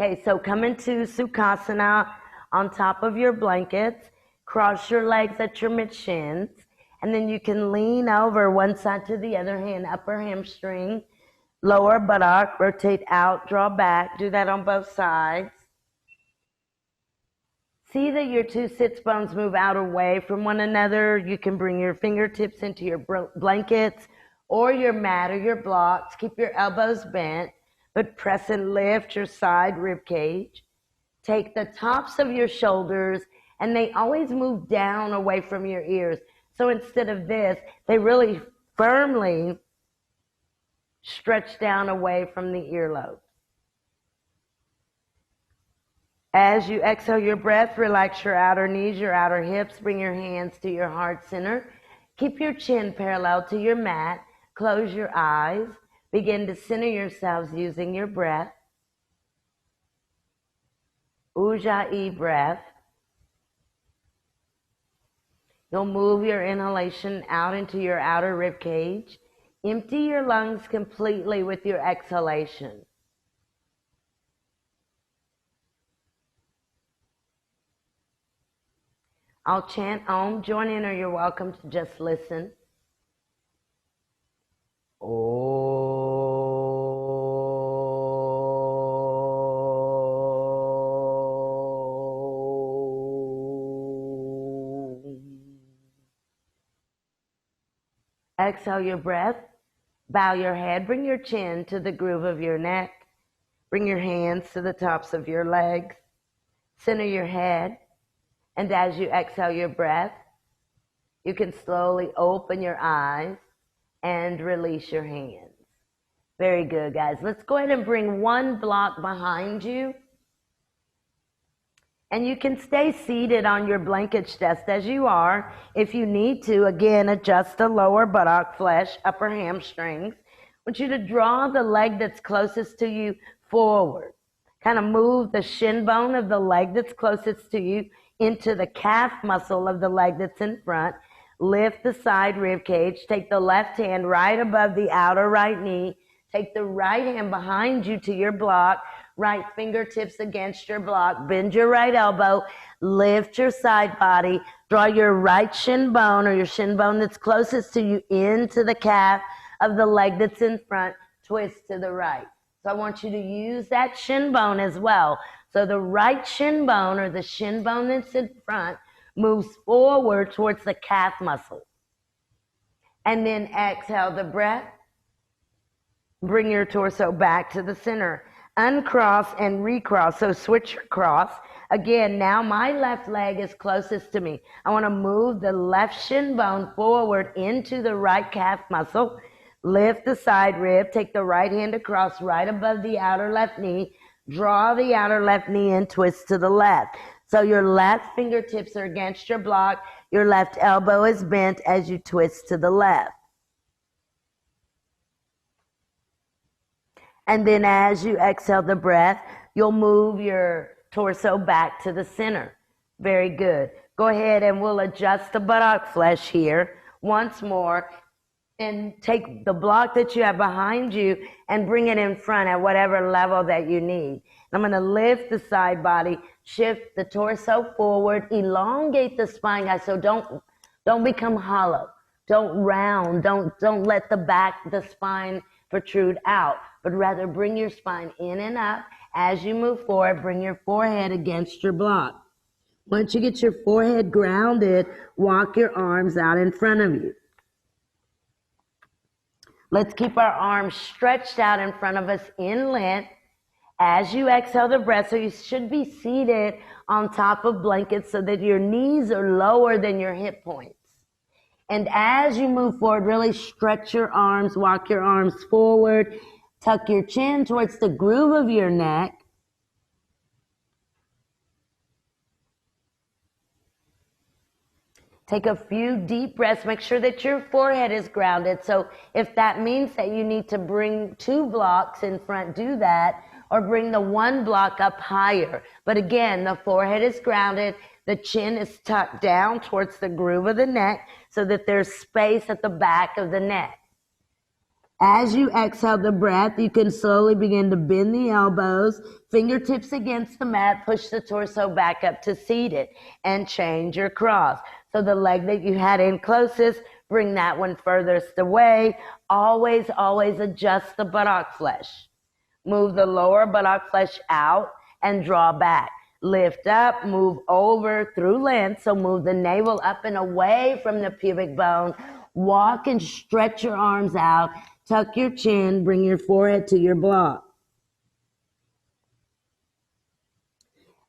Okay, so come into Sukhasana on top of your blankets. Cross your legs at your mid-shins. And then you can lean over one side to the other hand, upper hamstring, lower buttock, rotate out, draw back. Do that on both sides. See that your two sits bones move out away from one another. You can bring your fingertips into your blankets or your mat or your blocks. Keep your elbows bent, but press and lift your side rib cage. Take the tops of your shoulders, and they always move down away from your ears. So instead of this, they really firmly stretch down away from the earlobes. As you exhale your breath, relax your outer knees, your outer hips. Bring your hands to your heart center. Keep your chin parallel to your mat. Close your eyes. Begin to center yourselves using your breath. Ujjayi breath. You'll move your inhalation out into your outer rib cage. Empty your lungs completely with your exhalation. I'll chant Om. Join in, or you're welcome to just listen. Exhale your breath. Bow your head. Bring your chin to the groove of your neck. Bring your hands to the tops of your legs. Center your head. And as you exhale your breath, you can slowly open your eyes and release your hands. Very good, guys. Let's go ahead and bring one block behind you. And you can stay seated on your blanket just as you are. If you need to, again, adjust the lower buttock flesh, upper hamstrings. I want you to draw the leg that's closest to you forward. Kind of move the shin bone of the leg that's closest to you into the calf muscle of the leg that's in front. Lift the side rib cage. Take the left hand right above the outer right knee. Take the right hand behind you to your block. Right fingertips against your block. Bend your right elbow. Lift your side body. Draw your right shin bone, or your shin bone that's closest to you, into the calf of the leg that's in front. Twist to the right. So I want you to use that shin bone as well. So the right shin bone, or the shin bone that's in front, moves forward towards the calf muscle. And then exhale the breath. Bring your torso back to the center. Uncross and recross. So switch your cross. Again, now my left leg is closest to me. I want to move the left shin bone forward into the right calf muscle. Lift the side rib. Take the right hand across right above the outer left knee. Draw the outer left knee and twist to the left. So your left fingertips are against your block. Your left elbow is bent as you twist to the left. And then as you exhale the breath, you'll move your torso back to the center. Very good. Go ahead and we'll adjust the buttock flesh here once more. And take the block that you have behind you and bring it in front at whatever level that you need. I'm going to lift the side body, shift the torso forward, elongate the spine, guys. So don't become hollow. Don't round. Don't let the spine protrude out, but rather bring your spine in and up. As you move forward, bring your forehead against your block. Once you get your forehead grounded, walk your arms out in front of you. Let's keep our arms stretched out in front of us in length. As you exhale the breath, so you should be seated on top of blankets so that your knees are lower than your hip points. And as you move forward, really stretch your arms, walk your arms forward, tuck your chin towards the groove of your neck. Take a few deep breaths. Make sure that your forehead is grounded. So if that means that you need to bring 2 blocks in front, do that, or bring the 1 block up higher. But again, the forehead is grounded. The chin is tucked down towards the groove of the neck so that there's space at the back of the neck. As you exhale the breath, you can slowly begin to bend the elbows, fingertips against the mat, push the torso back up to seated, and change your cross. So the leg that you had in closest, bring that one furthest away. Always, always adjust the buttock flesh. Move the lower buttock flesh out and draw back. Lift up, move over through length, so move the navel up and away from the pubic bone. Walk and stretch your arms out. Tuck your chin, bring your forehead to your block.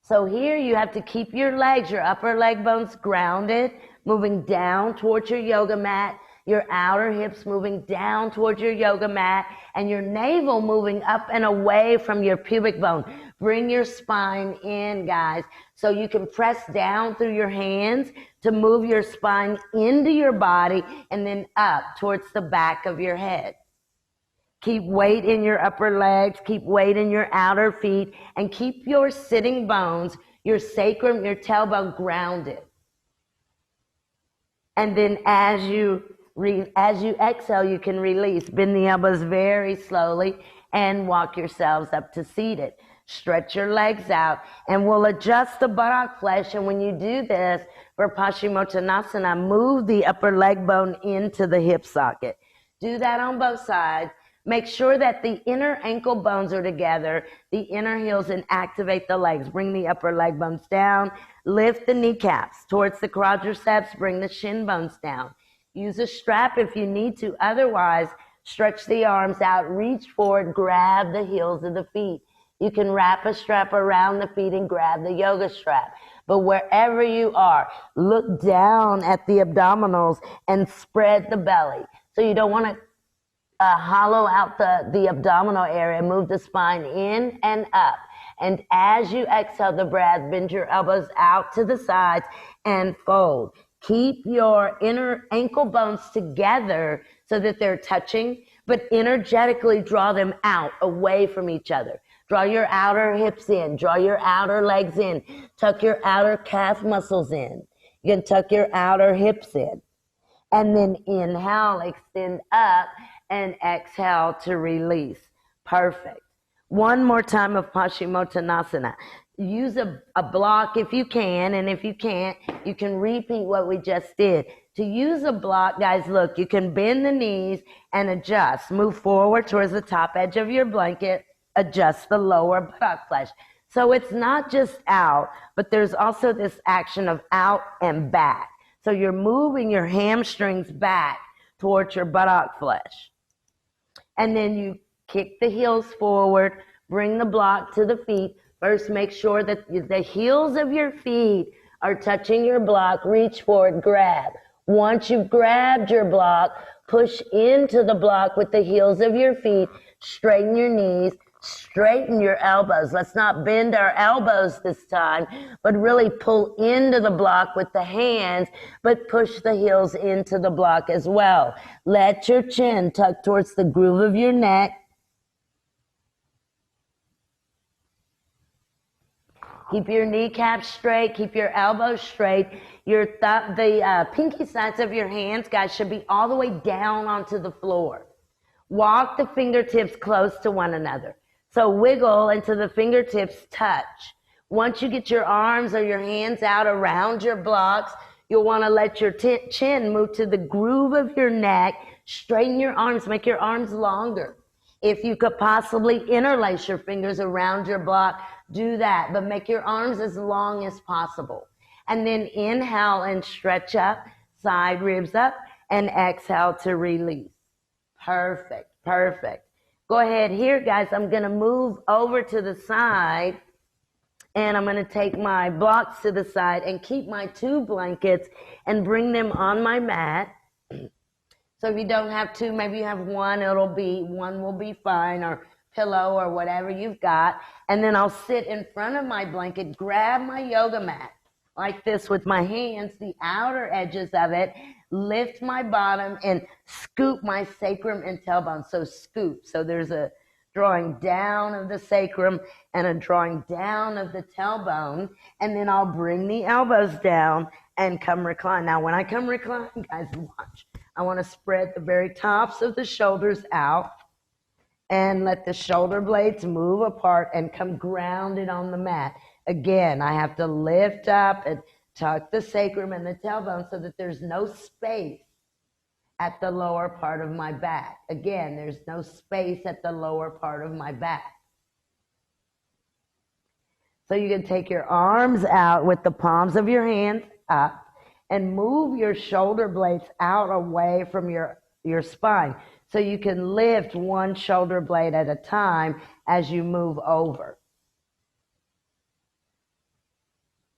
So here you have to keep your legs, your upper leg bones grounded, moving down towards your yoga mat, your outer hips moving down towards your yoga mat, and your navel moving up and away from your pubic bone. Bring your spine in, guys, so you can press down through your hands to move your spine into your body and then up towards the back of your head. Keep weight in your upper legs, keep weight in your outer feet, and keep your sitting bones, your sacrum, your tailbone grounded. And then as you exhale, you can release. Bend the elbows very slowly and walk yourselves up to seated. Stretch your legs out, and we'll adjust the buttock flesh. And when you do this, for Paschimottanasana, move the upper leg bone into the hip socket. Do that on both sides. Make sure that the inner ankle bones are together, the inner heels, and activate the legs. Bring the upper leg bones down. Lift the kneecaps towards the quadriceps. Bring the shin bones down. Use a strap if you need to. Otherwise, stretch the arms out, reach forward, grab the heels of the feet. You can wrap a strap around the feet and grab the yoga strap. But wherever you are, look down at the abdominals and spread the belly. So you don't want to hollow out the abdominal area. Move the spine in and up. And as you exhale the breath, bend your elbows out to the sides and fold. Keep your inner ankle bones together so that they're touching, but energetically draw them out, away from each other. Draw your outer hips in. Draw your outer legs in. Tuck your outer calf muscles in. You can tuck your outer hips in. And then inhale, extend up, and exhale to release. Perfect. One more time of Paschimottanasana. Use a block if you can, and if you can't, you can repeat what we just did. To use a block, guys, look, you can bend the knees and adjust. Move forward towards the top edge of your blanket. Adjust the lower buttock flesh. So it's not just out, but there's also this action of out and back. So you're moving your hamstrings back towards your buttock flesh. And then you kick the heels forward, bring the block to the feet. First, make sure that the heels of your feet are touching your block. Reach forward, grab. Once you've grabbed your block, push into the block with the heels of your feet. Straighten your knees. Straighten your elbows. Let's not bend our elbows this time, but really pull into the block with the hands, but push the heels into the block as well. Let your chin tuck towards the groove of your neck. Keep your kneecaps straight. Keep your elbows straight. The pinky sides of your hands, guys, should be all the way down onto the floor. Walk the fingertips close to one another. So wiggle until the fingertips touch. Once you get your arms or your hands out around your blocks, you'll want to let your chin move to the groove of your neck. Straighten your arms. Make your arms longer. If you could possibly interlace your fingers around your block, do that. But make your arms as long as possible. And then inhale and stretch up, side ribs up, and exhale to release. Perfect. Perfect. Go ahead here, guys. I'm going to move over to the side, and I'm going to take my blocks to the side and keep my 2 blankets and bring them on my mat. So if you don't have 2, maybe you have 1, one will be fine, or pillow or whatever you've got. And then I'll sit in front of my blanket, grab my yoga mat like this with my hands, the outer edges of it, lift my bottom and scoop my sacrum and tailbone. So scoop. So there's a drawing down of the sacrum and a drawing down of the tailbone. And then I'll bring the elbows down and come recline. Now, when I come recline, guys, watch. I want to spread the very tops of the shoulders out and let the shoulder blades move apart and come grounded on the mat. Again, I have to lift up and tuck the sacrum and the tailbone so that there's no space at the lower part of my back. Again, there's no space at the lower part of my back. So you can take your arms out with the palms of your hands up and move your shoulder blades out away from your spine. So you can lift one shoulder blade at a time as you move over.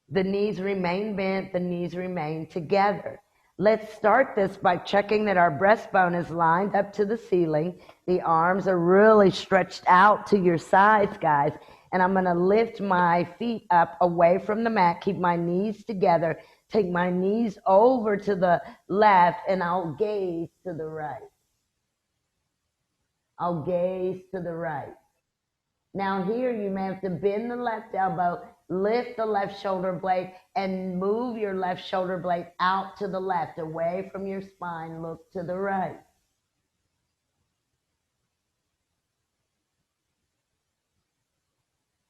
The knees remain bent, the knees remain together. Let's start this by checking that our breastbone is lined up to the ceiling. The arms are really stretched out to your sides, guys. And I'm going to lift my feet up away from the mat, keep my knees together, take my knees over to the left, and I'll gaze to the right. I'll gaze to the right. Now here you may have to bend the left elbow, lift the left shoulder blade, and move your left shoulder blade out to the left, away from your spine. Look to the right.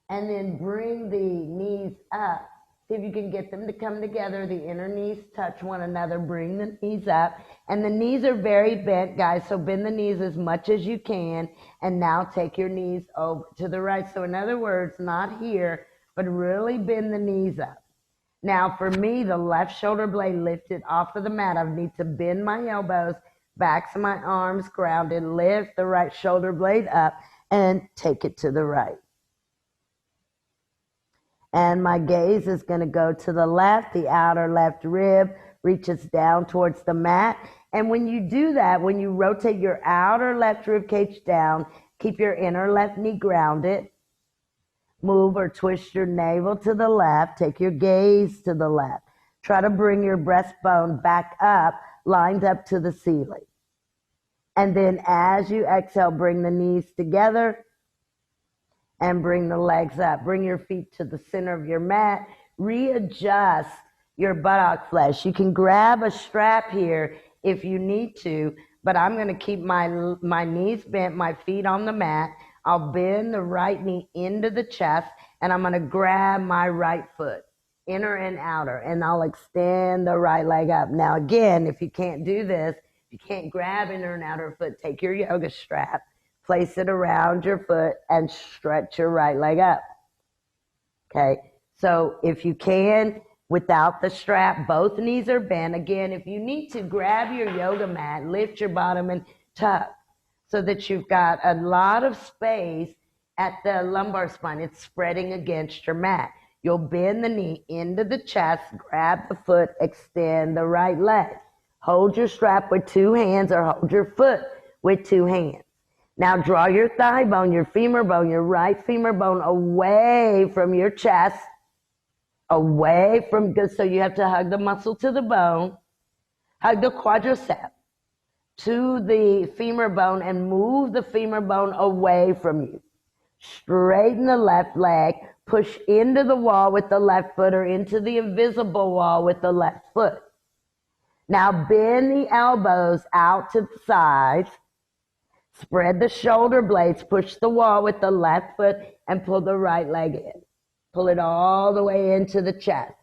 And then bring the knees up. See if you can get them to come together. The inner knees touch one another. Bring the knees up. And the knees are very bent, guys, so bend the knees as much as you can. And now take your knees over to the right. So in other words, not here, but really bend the knees up. Now for me, the left shoulder blade lifted off of the mat. I need to bend my elbows, backs of my arms grounded, lift the right shoulder blade up, and take it to the right. And my gaze is going to go to the left. The outer left rib reaches down towards the mat. And when you do that, when you rotate your outer left rib cage down, keep your inner left knee grounded. Move or twist your navel to the left. Take your gaze to the left. Try to bring your breastbone back up, lined up to the ceiling. And then as you exhale, bring the knees together. And bring the legs up. Bring your feet to the center of your mat. Readjust your buttock flesh. You can grab a strap here if you need to, but I'm going to keep my knees bent, my feet on the mat. I'll bend the right knee into the chest, and I'm going to grab my right foot, inner and outer, and I'll extend the right leg up. Now, again, if you can't do this, if you can't grab inner and outer foot, take your yoga strap. Place it around your foot and stretch your right leg up. Okay, so if you can, without the strap, both knees are bent. Again, if you need to, grab your yoga mat, lift your bottom and tuck so that you've got a lot of space at the lumbar spine. It's spreading against your mat. You'll bend the knee into the chest, grab the foot, extend the right leg. Hold your strap with two hands or hold your foot with two hands. Now draw your thigh bone, your femur bone, your right femur bone away from your chest, away from, so you have to hug the muscle to the bone, hug the quadricep to the femur bone and move the femur bone away from you. Straighten the left leg, push into the wall with the left foot or into the invisible wall with the left foot. Now bend the elbows out to the sides. Spread the shoulder blades, push the wall with the left foot, and pull the right leg in. Pull it all the way into the chest.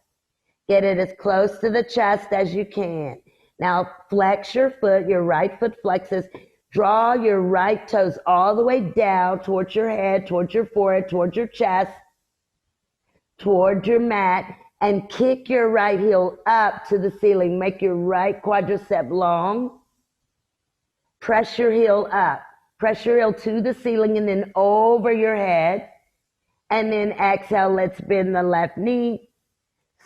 Get it as close to the chest as you can. Now flex your foot, your right foot flexes. Draw your right toes all the way down towards your head, towards your forehead, towards your chest, towards your mat, and kick your right heel up to the ceiling. Make your right quadricep long. Press your heel up. Press your heel to the ceiling and then over your head. And then exhale, let's bend the left knee.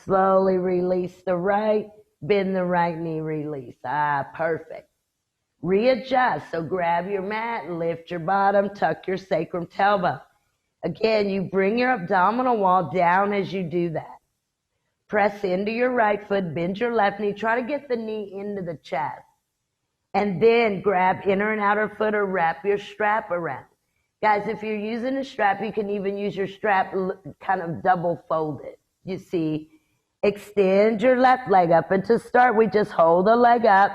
Slowly release the right. Bend the right knee, release. Perfect. Readjust. So grab your mat, lift your bottom, tuck your sacrum tailbone. Again, you bring your abdominal wall down as you do that. Press into your right foot, bend your left knee. Try to get the knee into the chest. And then grab inner and outer foot or wrap your strap around. Guys, if you're using a strap, you can even use your strap kind of double folded. You see, extend your left leg up. And to start, we just hold the leg up.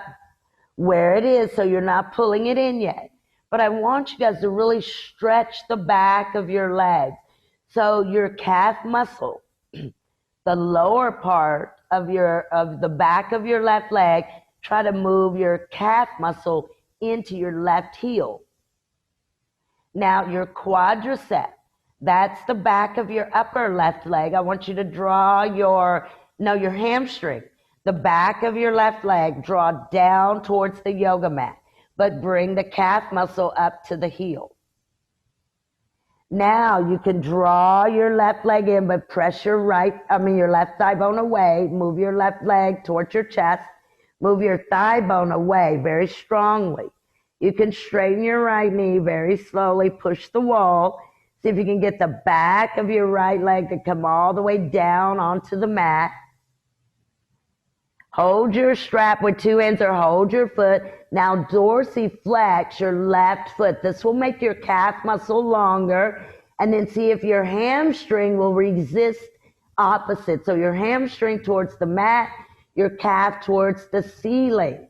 where it is, so you're not pulling it in yet. But I want you guys to really stretch the back of your legs. So your calf muscle, the lower part of the back of your left leg, try to move your calf muscle into your left heel. Now your quadricep, that's the back of your upper left leg. I want you to draw your hamstring. The back of your left leg, draw down towards the yoga mat, but bring the calf muscle up to the heel. Now you can draw your left leg in, but press your left thigh bone away. Move your left leg towards your chest. Move your thigh bone away very strongly. You can straighten your right knee very slowly. Push the wall. See if you can get the back of your right leg to come all the way down onto the mat. Hold your strap with two hands or hold your foot. Now dorsiflex your left foot. This will make your calf muscle longer. And then see if your hamstring will resist opposite. So your hamstring towards the mat, your calf towards the ceiling.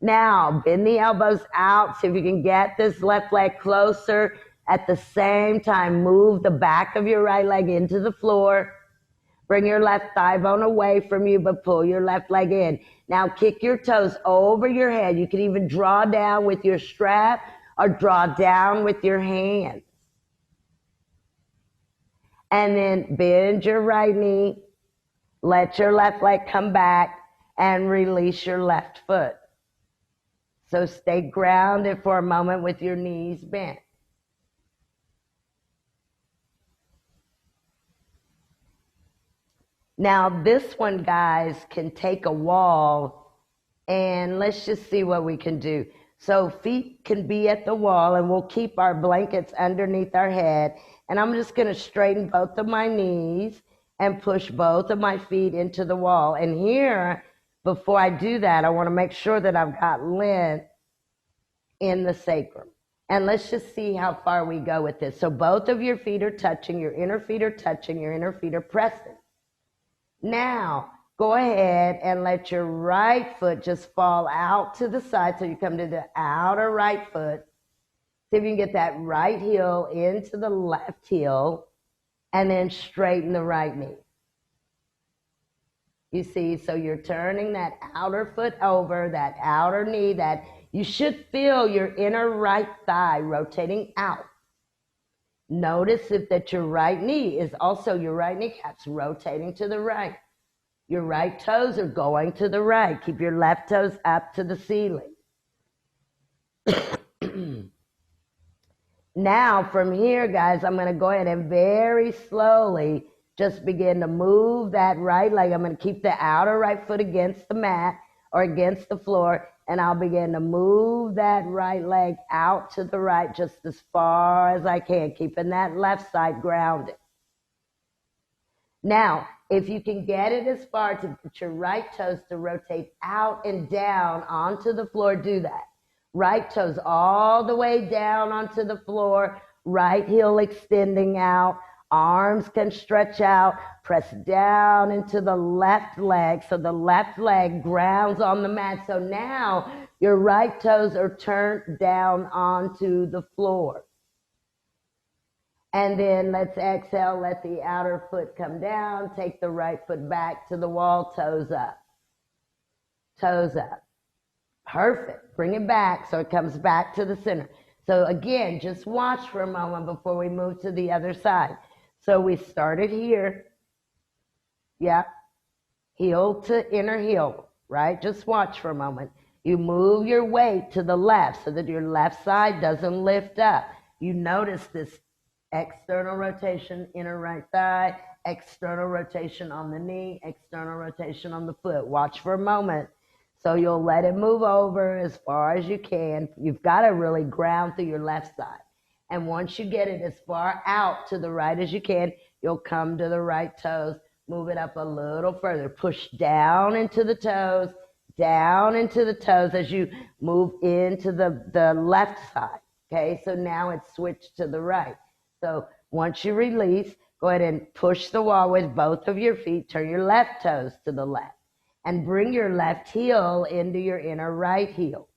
Now bend the elbows out. See if you can get this left leg closer. At the same time, move the back of your right leg into the floor. Bring your left thigh bone away from you, but pull your left leg in. Now kick your toes over your head. You can even draw down with your strap or draw down with your hands. And then bend your right knee. Let your left leg come back and release your left foot. So stay grounded for a moment with your knees bent. Now this one, guys, can take a wall, and let's just see what we can do. So feet can be at the wall, and we'll keep our blankets underneath our head. And I'm just going to straighten both of my knees and push both of my feet into the wall. And here, before I do that, I want to make sure that I've got length in the sacrum. And let's just see how far we go with this. So both of your feet are touching, your inner feet are touching, your inner feet are pressing. Now, go ahead and let your right foot just fall out to the side. So you come to the outer right foot. See if you can get that right heel into the left heel, and then straighten the right knee. You see, so you're turning that outer foot over, that outer knee, that you should feel your inner right thigh rotating out. Notice that your right knee is also, your right kneecap's rotating to the right. Your right toes are going to the right. Keep your left toes up to the ceiling. Now, from here, guys, I'm going to go ahead and very slowly just begin to move that right leg. I'm going to keep the outer right foot against the mat or against the floor, and I'll begin to move that right leg out to the right just as far as I can, keeping that left side grounded. Now, if you can get it as far to put your right toes to rotate out and down onto the floor, do that. Right toes all the way down onto the floor, right heel extending out, arms can stretch out, press down into the left leg so the left leg grounds on the mat. So now your right toes are turned down onto the floor. And then let's exhale, let the outer foot come down, take the right foot back to the wall, toes up. Toes up. Perfect. Bring it back so it comes back to the center. So again, just watch for a moment before we move to the other side. So we started here. Yeah. Heel to inner heel, right? Just watch for a moment. You move your weight to the left so that your left side doesn't lift up. You notice this external rotation, inner right thigh, external rotation on the knee, external rotation on the foot. Watch for a moment. So you'll let it move over as far as you can. You've got to really ground through your left side. And once you get it as far out to the right as you can, you'll come to the right toes. Move it up a little further. Push down into the toes, down into the toes as you move into the left side. Okay, so now it's switched to the right. So once you release, go ahead and push the wall with both of your feet. Turn your left toes to the left. And bring your left heel into your inner right heel.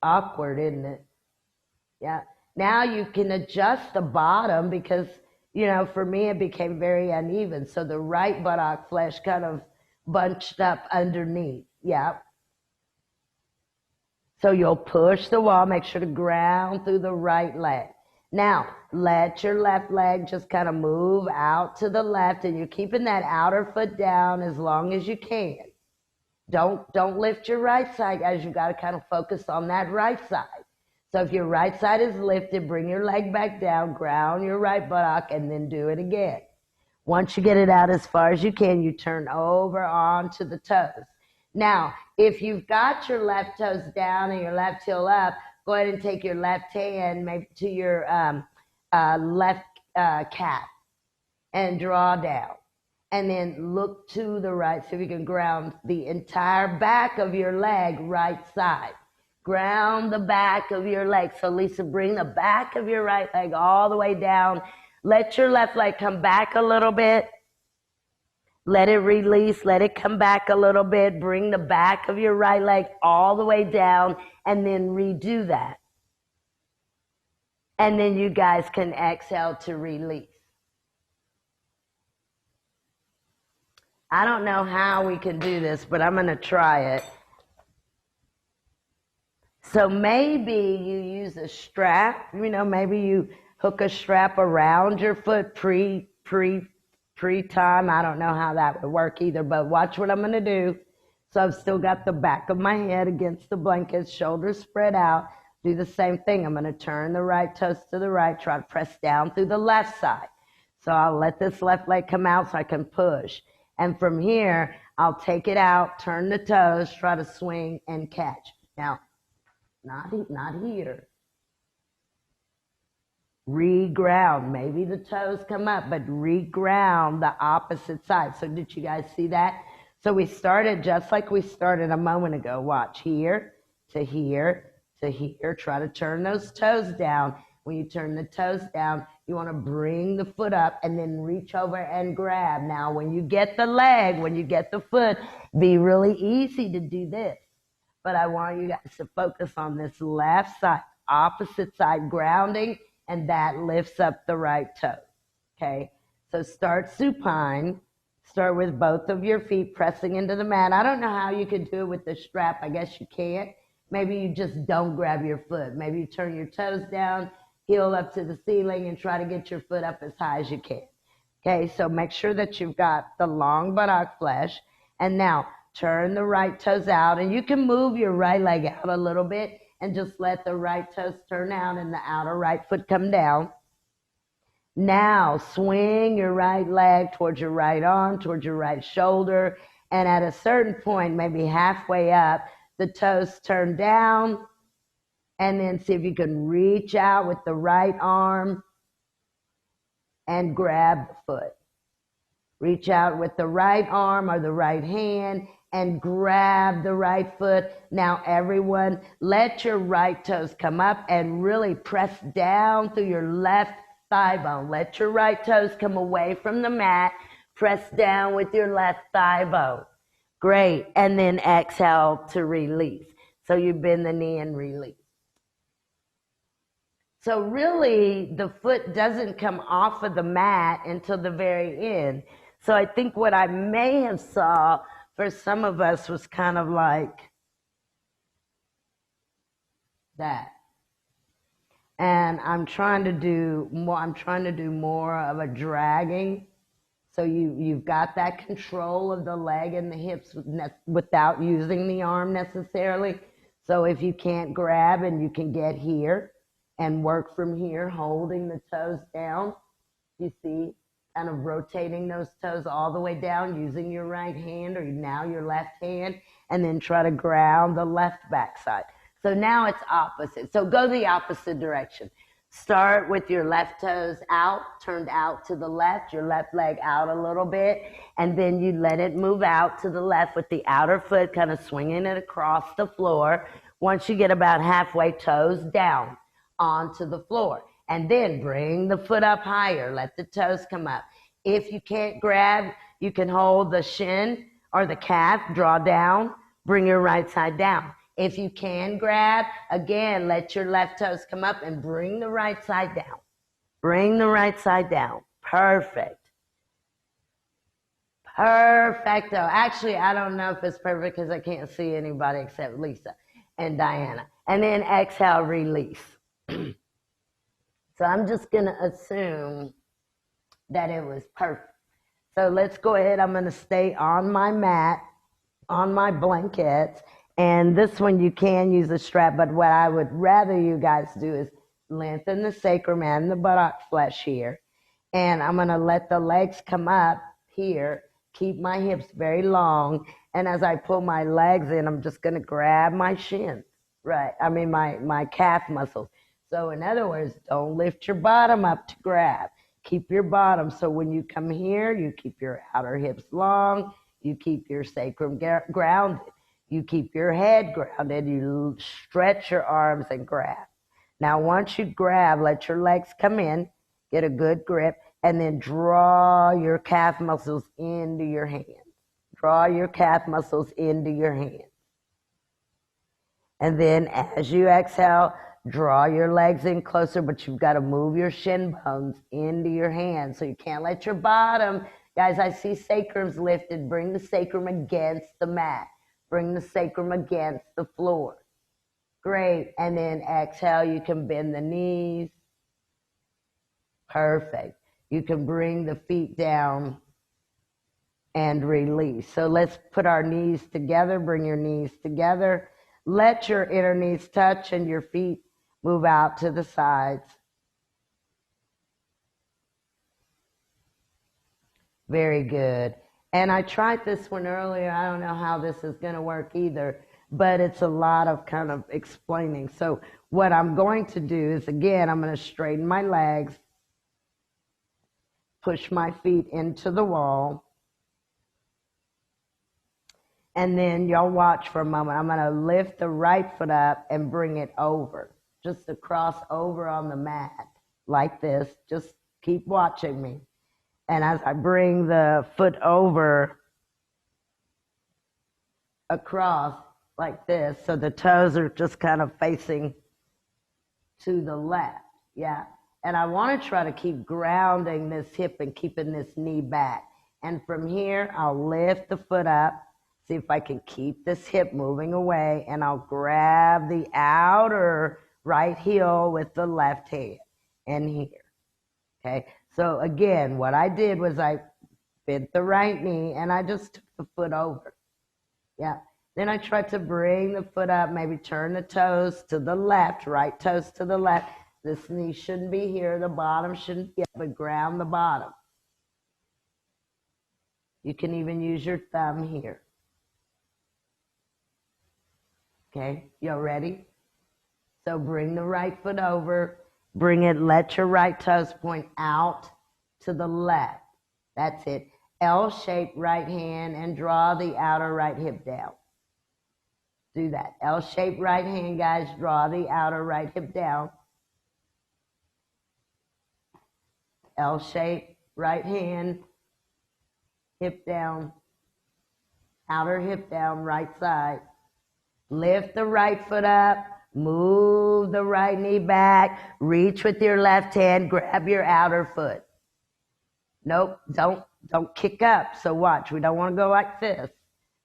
awkward, isn't it? Yeah. Now you can adjust the bottom because, for me it became very uneven. So the right buttock flesh kind of bunched up underneath. Yeah. So you'll push the wall, make sure to ground through the right leg. Now, let your left leg just kind of move out to the left, and you're keeping that outer foot down as long as you can. Don't lift your right side, guys. You've got to kind of focus on that right side. So if your right side is lifted, bring your leg back down, ground your right buttock, and then do it again. Once you get it out as far as you can, you turn over onto the toes. Now, if you've got your left toes down and your left heel up, go ahead and take your left hand maybe to your left calf and draw down. And then look to the right so you can ground the entire back of your leg right side. Ground the back of your leg. So Lisa, bring the back of your right leg all the way down. Let your left leg come back a little bit. Let it release. Let it come back a little bit. Bring the back of your right leg all the way down and then redo that. And then you guys can exhale to release. I don't know how we can do this, but I'm going to try it. So maybe you use a strap, maybe you hook a strap around your foot pre-time. I don't know how that would work either, but watch what I'm going to do. So I've still got the back of my head against the blanket, shoulders spread out. Do the same thing. I'm going to turn the right toes to the right, try to press down through the left side. So I'll let this left leg come out so I can push. And from here, I'll take it out, turn the toes, try to swing and catch. Now, not here. Reground. Maybe the toes come up, but reground the opposite side. So did you guys see that? So we started just like we started a moment ago. Watch, here to here to here. Try to turn those toes down. When you turn the toes down, you want to bring the foot up and then reach over and grab. Now, when you get the leg, when you get the foot, be really easy to do this. But I want you guys to focus on this left side, opposite side grounding, and that lifts up the right toe. Okay? So start supine. Start with both of your feet pressing into the mat. I don't know how you could do it with the strap. I guess you can't. Maybe you just don't grab your foot. Maybe you turn your toes down, heel up to the ceiling, and try to get your foot up as high as you can. Okay, so make sure that you've got the long buttock flesh. And now turn the right toes out, and you can move your right leg out a little bit and just let the right toes turn out and the outer right foot come down. Now swing your right leg towards your right arm, towards your right shoulder, and at a certain point, maybe halfway up, the toes turn down, and then see if you can reach out with the right arm and grab the foot. Reach out with the right arm or the right hand and grab the right foot. Now everyone, let your right toes come up and really press down through your left thigh bone. Let your right toes come away from the mat. Press down with your left thigh bone. Great. And then exhale to release. So you bend the knee and release. So really, the foot doesn't come off of the mat until the very end. So I think what I may have saw for some of us was kind of like that. And I'm trying to do more of a dragging. So you've got that control of the leg and the hips without using the arm necessarily. So if you can't grab and you can get here and work from here, holding the toes down, you see, kind of rotating those toes all the way down using your right hand or now your left hand, and then try to ground the left backside. So now it's opposite. So go the opposite direction. Start with your left toes out, turned out to the left, your left leg out a little bit, and then you let it move out to the left with the outer foot kind of swinging it across the floor. Once you get about halfway, toes down onto the floor. And then bring the foot up higher. Let the toes come up. If you can't grab, you can hold the shin or the calf, draw down, bring your right side down. If you can grab, again, let your left toes come up and bring the right side down. Bring the right side down. Perfect. Perfecto. Actually, I don't know if it's perfect because I can't see anybody except Lisa and Diana. And then exhale, release. So I'm just going to assume that it was perfect. So let's go ahead. I'm going to stay on my mat, on my blankets. And this one you can use a strap, but what I would rather you guys do is lengthen the sacrum and the buttock flesh here. And I'm going to let the legs come up here, keep my hips very long. And as I pull my legs in, I'm just going to grab my shins, right? I mean, my calf muscles. So in other words, don't lift your bottom up to grab. Keep your bottom. So when you come here, you keep your outer hips long. You keep your sacrum grounded. You keep your head grounded. You stretch your arms and grab. Now, once you grab, let your legs come in, get a good grip, and then draw your calf muscles into your hands. Draw your calf muscles into your hands. And then as you exhale, draw your legs in closer, but you've got to move your shin bones into your hands. So you can't let your bottom, guys, I see sacrums lifted. Bring the sacrum against the mat. Bring the sacrum against the floor. Great. And then exhale, you can bend the knees. Perfect. You can bring the feet down and release. So let's put our knees together. Bring your knees together. Let your inner knees touch and your feet move out to the sides. Very good. And I tried this one earlier. I don't know how this is going to work either, but it's a lot of kind of explaining. So what I'm going to do is, again, I'm going to straighten my legs, push my feet into the wall, and then y'all watch for a moment. I'm going to lift the right foot up and bring it over, just to cross over on the mat like this. Just keep watching me. And as I bring the foot over across like this, so the toes are just kind of facing to the left, yeah. And I want to try to keep grounding this hip and keeping this knee back. And from here, I'll lift the foot up, see if I can keep this hip moving away, and I'll grab the outer right heel with the left hand and here, okay? So again, what I did was I bent the right knee and I just took the foot over. Yeah. Then I tried to bring the foot up, maybe turn the toes to the left, right toes to the left. This knee shouldn't be here. The bottom shouldn't be up, but ground the bottom. You can even use your thumb here. Okay, y'all ready? So bring the right foot over. Bring it, let your right toes point out to the left. That's it. L-shaped right hand and draw the outer right hip down. Do that. L-shaped right hand, guys. Draw the outer right hip down. L-shaped right hand, hip down, outer hip down, right side. Lift the right foot up. Move the right knee back. Reach with your left hand. Grab your outer foot. Nope, don't kick up. So watch, we don't want to go like this.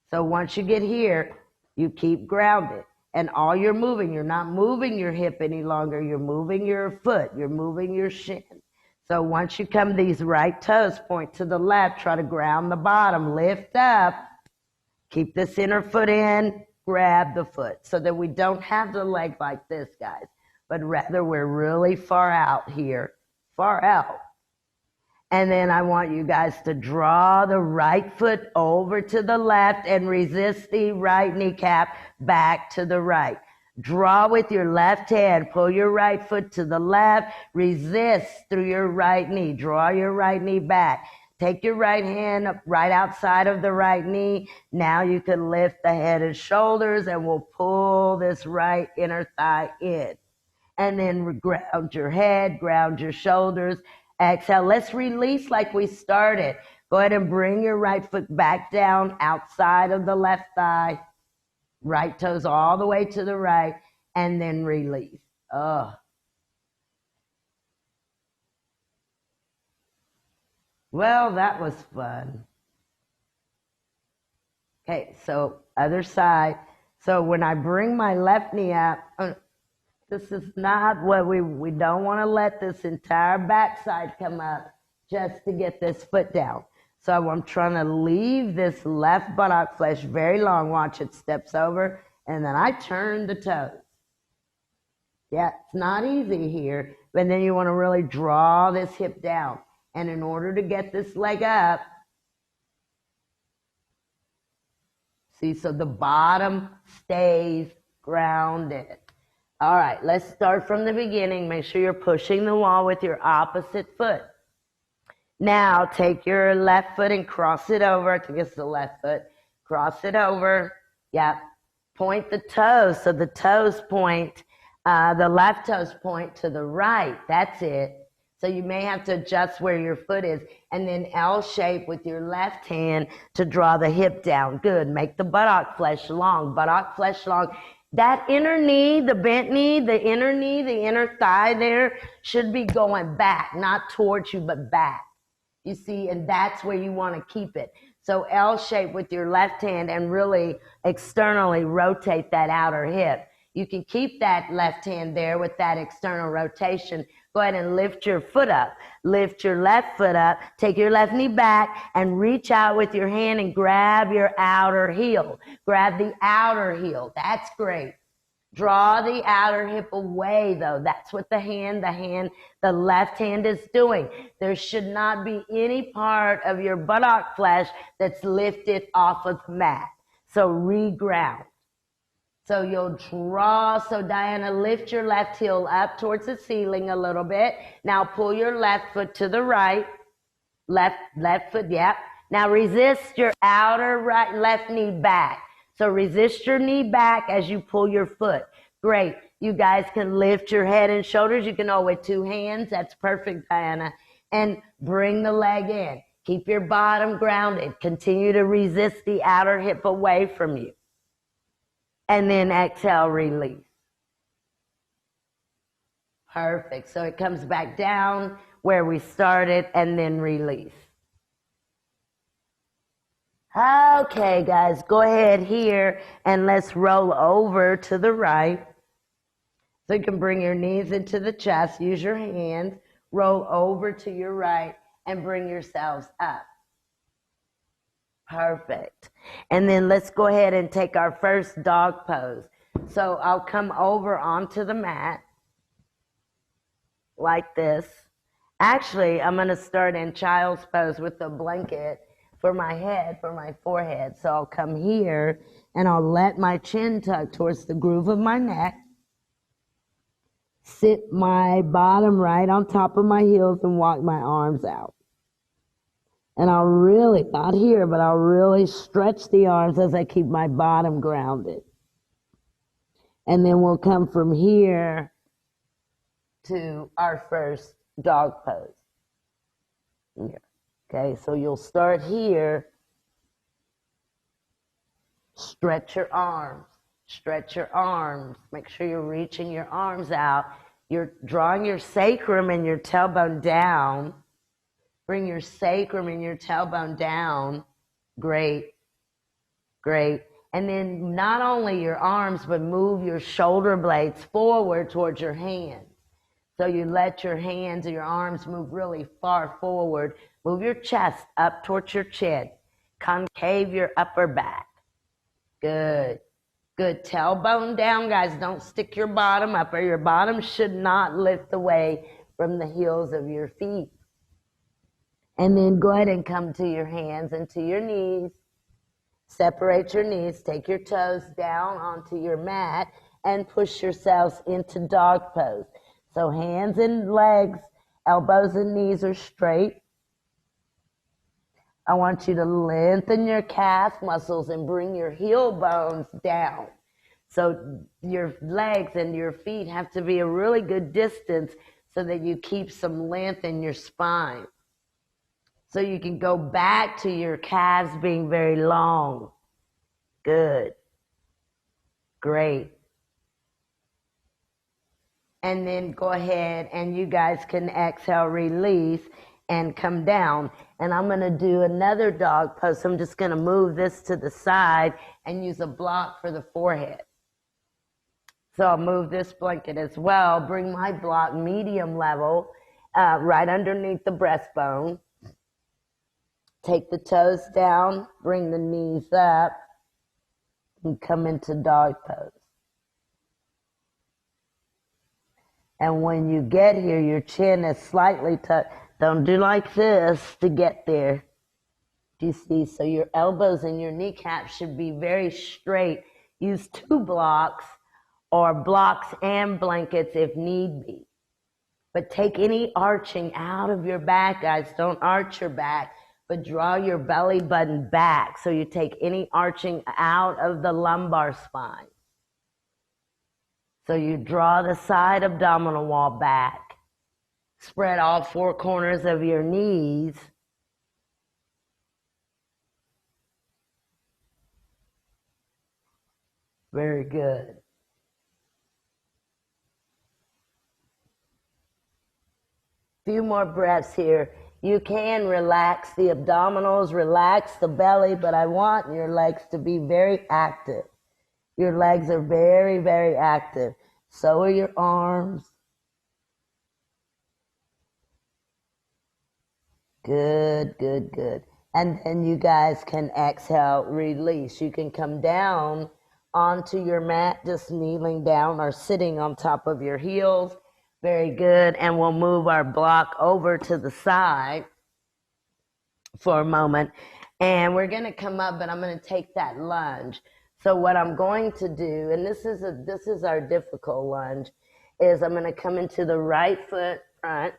So once you get here, you keep grounded. And all you're moving, you're not moving your hip any longer. You're moving your foot. You're moving your shin. So once you come, these right toes point to the left. Try to ground the bottom. Lift up. Keep this inner foot in. Grab the foot so that we don't have the leg like this, guys, but rather we're really far out here, far out. And then I want you guys to draw the right foot over to the left and resist the right kneecap back to the right. Draw with your left hand, pull your right foot to the left, resist through your right knee, draw your right knee back. Take your right hand up right outside of the right knee. Now you can lift the head and shoulders and we'll pull this right inner thigh in. And then ground your head, ground your shoulders. Exhale. Let's release like we started. Go ahead and bring your right foot back down outside of the left thigh. Right toes all the way to the right, and then release. Oh. Well, that was fun. Okay, so other side. So when I bring my left knee up, this is not what we don't want to let this entire backside come up just to get this foot down. So I'm trying to leave this left buttock flesh very long. Watch, it steps over, and then I turn the toes. Yeah, it's not easy here, but then you want to really draw this hip down. And in order to get this leg up, see, so the bottom stays grounded. All right, let's start from the beginning. Make sure you're pushing the wall with your opposite foot. Now, take your left foot and cross it over. I think it's the left foot. Cross it over. Yep. Point the toes. So the toes point, the left toes point to the right. That's it. So you may have to adjust where your foot is. And then L shape with your left hand to draw the hip down. Good. Make the buttock flesh long. Buttock flesh long. That inner knee, the bent knee, the inner thigh there should be going back, not towards you, but back. You see, and that's where you want to keep it. So L shape with your left hand and really externally rotate that outer hip. You can keep that left hand there with that external rotation. Go ahead and lift your foot up. Lift your left foot up. Take your left knee back and reach out with your hand and grab your outer heel. Grab the outer heel. That's great. Draw the outer hip away, though. That's what the left hand is doing. There should not be any part of your buttock flesh that's lifted off of the mat. So reground. So you'll draw. So Diana, lift your left heel up towards the ceiling a little bit. Now pull your left foot to the right. Left foot, yep. Now resist your outer left knee back. So resist your knee back as you pull your foot. Great. You guys can lift your head and shoulders. You can hold with two hands. That's perfect, Diana. And bring the leg in. Keep your bottom grounded. Continue to resist the outer hip away from you. And then exhale, release. Perfect. So it comes back down where we started and then release. Okay, guys, go ahead here and let's roll over to the right. So you can bring your knees into the chest, use your hands, roll over to your right, and bring yourselves up. Perfect. And then let's go ahead and take our first dog pose. So I'll come over onto the mat like this. Actually, I'm going to start in child's pose with the blanket for my head, for my forehead. So I'll come here and I'll let my chin tuck towards the groove of my neck. Sit my bottom right on top of my heels and walk my arms out. And I'll really, not here, but I'll really stretch the arms as I keep my bottom grounded. And then we'll come from here to our first dog pose. Here. Okay, so you'll start here. Stretch your arms. Stretch your arms. Make sure you're reaching your arms out. You're drawing your sacrum and your tailbone down. Bring your sacrum and your tailbone down. Great. Great. And then not only your arms, but move your shoulder blades forward towards your hands. So you let your hands or your arms move really far forward. Move your chest up towards your chin. Concave your upper back. Good. Good. Tailbone down, guys. Don't stick your bottom up, or your bottom should not lift away from the heels of your feet. And then go ahead and come to your hands and to your knees. Separate your knees. Take your toes down onto your mat and push yourselves into dog pose. So hands and legs, elbows and knees are straight. I want you to lengthen your calf muscles and bring your heel bones down. So your legs and your feet have to be a really good distance so that you keep some length in your spine. So you can go back to your calves being very long. Good. Great. And then go ahead and you guys can exhale, release, and come down. And I'm going to do another dog pose. I'm just going to move this to the side and use a block for the forehead. So I'll move this blanket as well, bring my block medium level right underneath the breastbone. Take the toes down, bring the knees up, and come into dog pose. And when you get here, your chin is slightly tucked. Don't do like this to get there. Do you see? So your elbows and your kneecaps should be very straight. Use 2 blocks or blocks and blankets if need be. But take any arching out of your back, guys. Don't arch your back, but draw your belly button back. So you take any arching out of the lumbar spine. So you draw the side abdominal wall back. Spread all 4 corners of your knees. Very good. Few more breaths here. You can relax the abdominals, relax the belly, but I want your legs to be very active. Your legs are very, very active. So are your arms. Good, good, good. And then you guys can exhale, release. You can come down onto your mat, just kneeling down or sitting on top of your heels. Very good. And we'll move our block over to the side for a moment. And we're going to come up, but I'm going to take that lunge. So what I'm going to do, and this is our difficult lunge, is I'm going to come into the right foot front,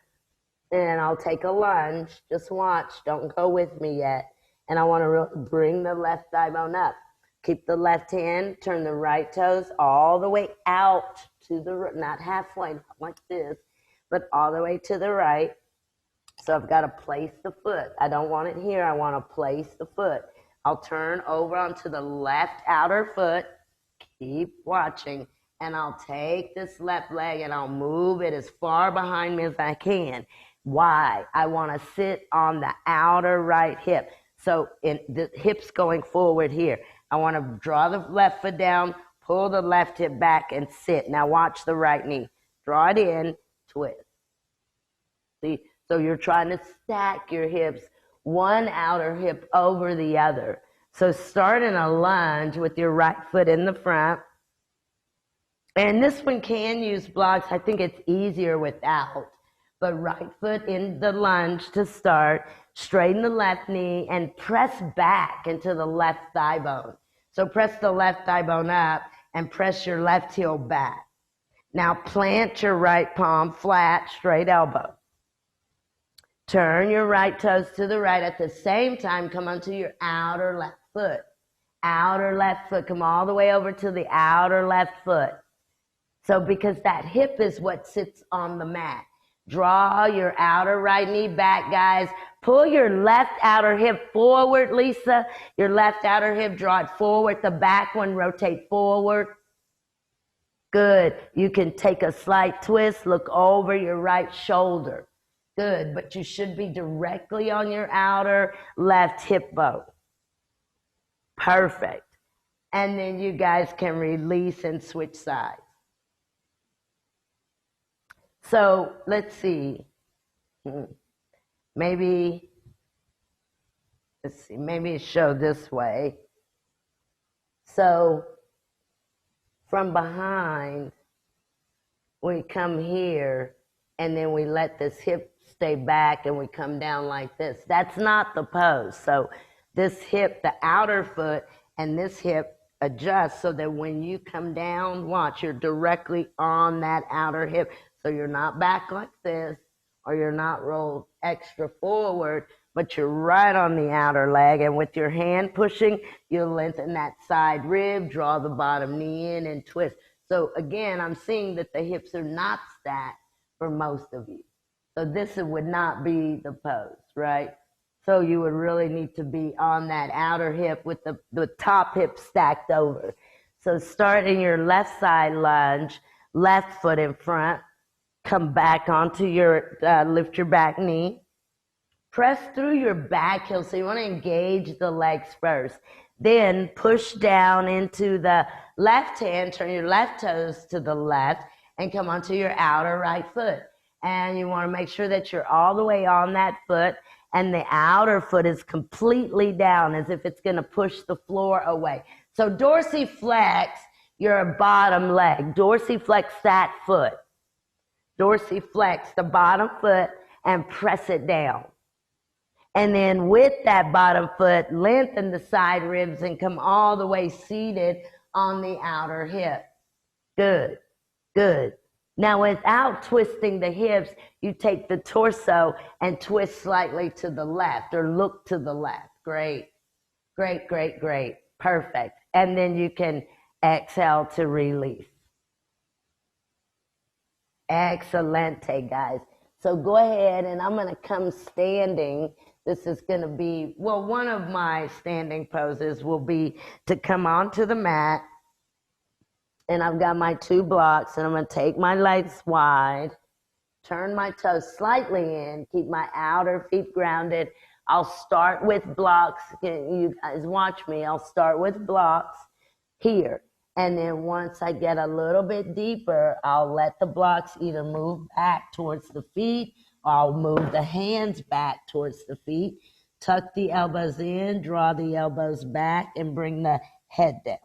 and I'll take a lunge. Just watch. Don't go with me yet. And I want to really bring the left thigh bone up. Keep the left hand, turn the right toes all the way out to the, not halfway, not like this, but all the way to the right. So I've got to place the foot. I don't want it here. I want to place the foot. I'll turn over onto the left outer foot. Keep watching. And I'll take this left leg and I'll move it as far behind me as I can. Why? I want to sit on the outer right hip. So the hip's going forward here. I want to draw the left foot down, pull the left hip back, and sit. Now watch the right knee. Draw it in, twist. See? So you're trying to stack your hips, one outer hip over the other. So start in a lunge with your right foot in the front. And this one can use blocks. I think it's easier without. But right foot in the lunge to start. Straighten the left knee and press back into the left thigh bone. So press the left thigh bone up and press your left heel back. Now plant your right palm flat, straight elbow. Turn your right toes to the right. At the same time, come onto your outer left foot. Outer left foot. Come all the way over to the outer left foot. So because that hip is what sits on the mat. Draw your outer right knee back, guys. Pull your left outer hip forward, Lisa. Your left outer hip, draw it forward. The back one, rotate forward. Good. You can take a slight twist. Look over your right shoulder. Good, but you should be directly on your outer left hip bone. Perfect. And then you guys can release and switch sides. So let's see. Maybe show this way. So from behind, we come here, and then we let this hip stay back and we come down like this. That's not the pose. So this hip, the outer foot, and this hip adjust so that when you come down, watch, you're directly on that outer hip. So you're not back like this, or you're not rolled extra forward, but you're right on the outer leg. And with your hand pushing, you'll lengthen that side rib, draw the bottom knee in, and twist. So again, I'm seeing that the hips are not stacked for most of you. So this would not be the pose, right? So you would really need to be on that outer hip with the top hip stacked over. So start in your left side lunge, left foot in front, come back onto your, lift your back knee. Press through your back heel, so you want to engage the legs first. Then push down into the left hand, turn your left toes to the left, and come onto your outer right foot. And you want to make sure that you're all the way on that foot, and the outer foot is completely down as if it's going to push the floor away. So dorsiflex your bottom leg. Dorsiflex that foot. Dorsiflex the bottom foot and press it down. And then with that bottom foot, lengthen the side ribs and come all the way seated on the outer hip. Good, good. Now without twisting the hips, you take the torso and twist slightly to the left or look to the left. Great, great, great, great. Perfect. And then you can exhale to release. Excellente, guys. So go ahead, and I'm going to come standing. This is going to be, well, one of my standing poses will be to come onto the mat, and I've got my 2 blocks, and I'm going to take my legs wide, turn my toes slightly in, keep my outer feet grounded. I'll start with blocks. You guys watch me. I'll start with blocks here. And then once I get a little bit deeper, I'll let the blocks either move back towards the feet, or I'll move the hands back towards the feet. Tuck the elbows in, draw the elbows back, and bring the head down.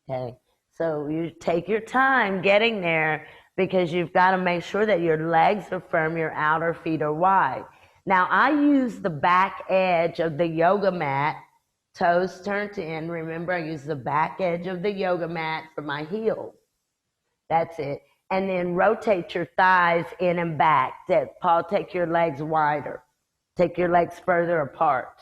Okay, so you take your time getting there because you've got to make sure that your legs are firm, your outer feet are wide. Now, I use the back edge of the yoga mat, toes turned in. Remember, I use the back edge of the yoga mat for my heels. That's it. And then rotate your thighs in and back. Paul, take your legs wider. Take your legs further apart.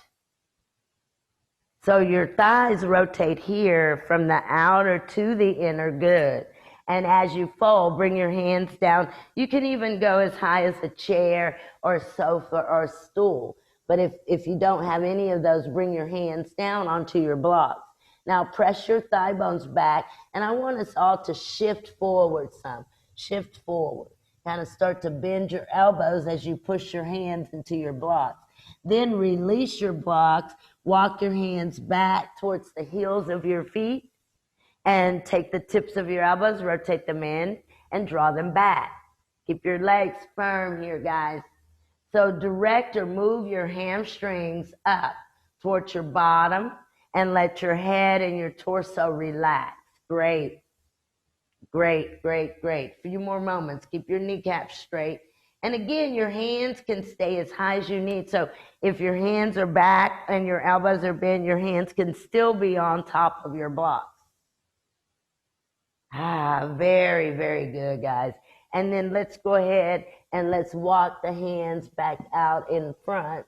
So your thighs rotate here from the outer to the inner. Good. And as you fold, bring your hands down. You can even go as high as a chair or a sofa or a stool. But if you don't have any of those, bring your hands down onto your blocks. Now press your thigh bones back, and I want us all to shift forward some. Shift forward. Kind of start to bend your elbows as you push your hands into your blocks. Then release your blocks, walk your hands back towards the heels of your feet, and take the tips of your elbows, rotate them in, and draw them back. Keep your legs firm here, guys. So direct or move your hamstrings up towards your bottom and let your head and your torso relax. Great, great, great, great. A few more moments. Keep your kneecaps straight. And again, your hands can stay as high as you need. So if your hands are back and your elbows are bent, your hands can still be on top of your blocks. Very, very good, guys. And then let's go ahead and let's walk the hands back out in front.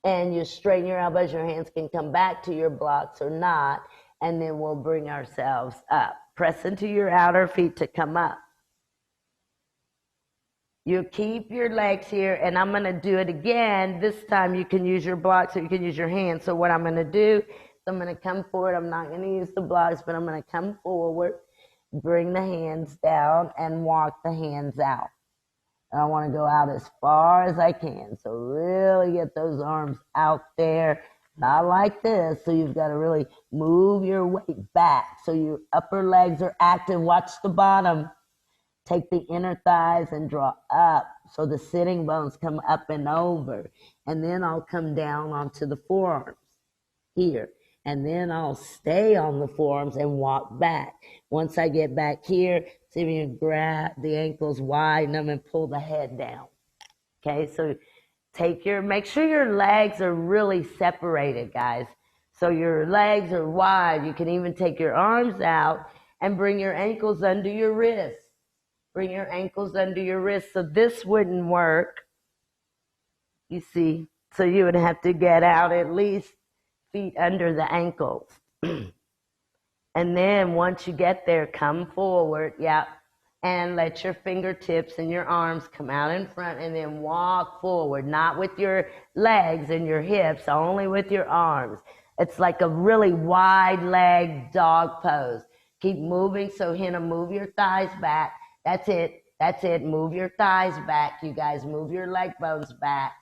And you straighten your elbows. Your hands can come back to your blocks or not. And then we'll bring ourselves up. Press into your outer feet to come up. You keep your legs here, and I'm going to do it again. This time you can use your blocks or you can use your hands. So what I'm going to do is I'm going to come forward. I'm not going to use the blocks, but I'm going to come forward, bring the hands down, and walk the hands out. And I want to go out as far as I can. So really get those arms out there, not like this. So you've got to really move your weight back so your upper legs are active. Watch the bottom. Take the inner thighs and draw up so the sitting bones come up and over. And then I'll come down onto the forearms here. And then I'll stay on the forearms and walk back. Once I get back here, see if you can grab the ankles, widen them, and pull the head down. Okay, so make sure your legs are really separated, guys. So your legs are wide. You can even take your arms out and bring your ankles under your wrists. Bring your ankles under your wrists. So this wouldn't work, you see. So you would have to get out at least feet under the ankles. And then once you get there, come forward, and let your fingertips and your arms come out in front, and then walk forward, not with your legs and your hips, only with your arms. It's like a really wide leg dog pose. Keep moving. So Hannah, move your thighs back. That's it. That's it. Move your thighs back. You guys move your leg bones back.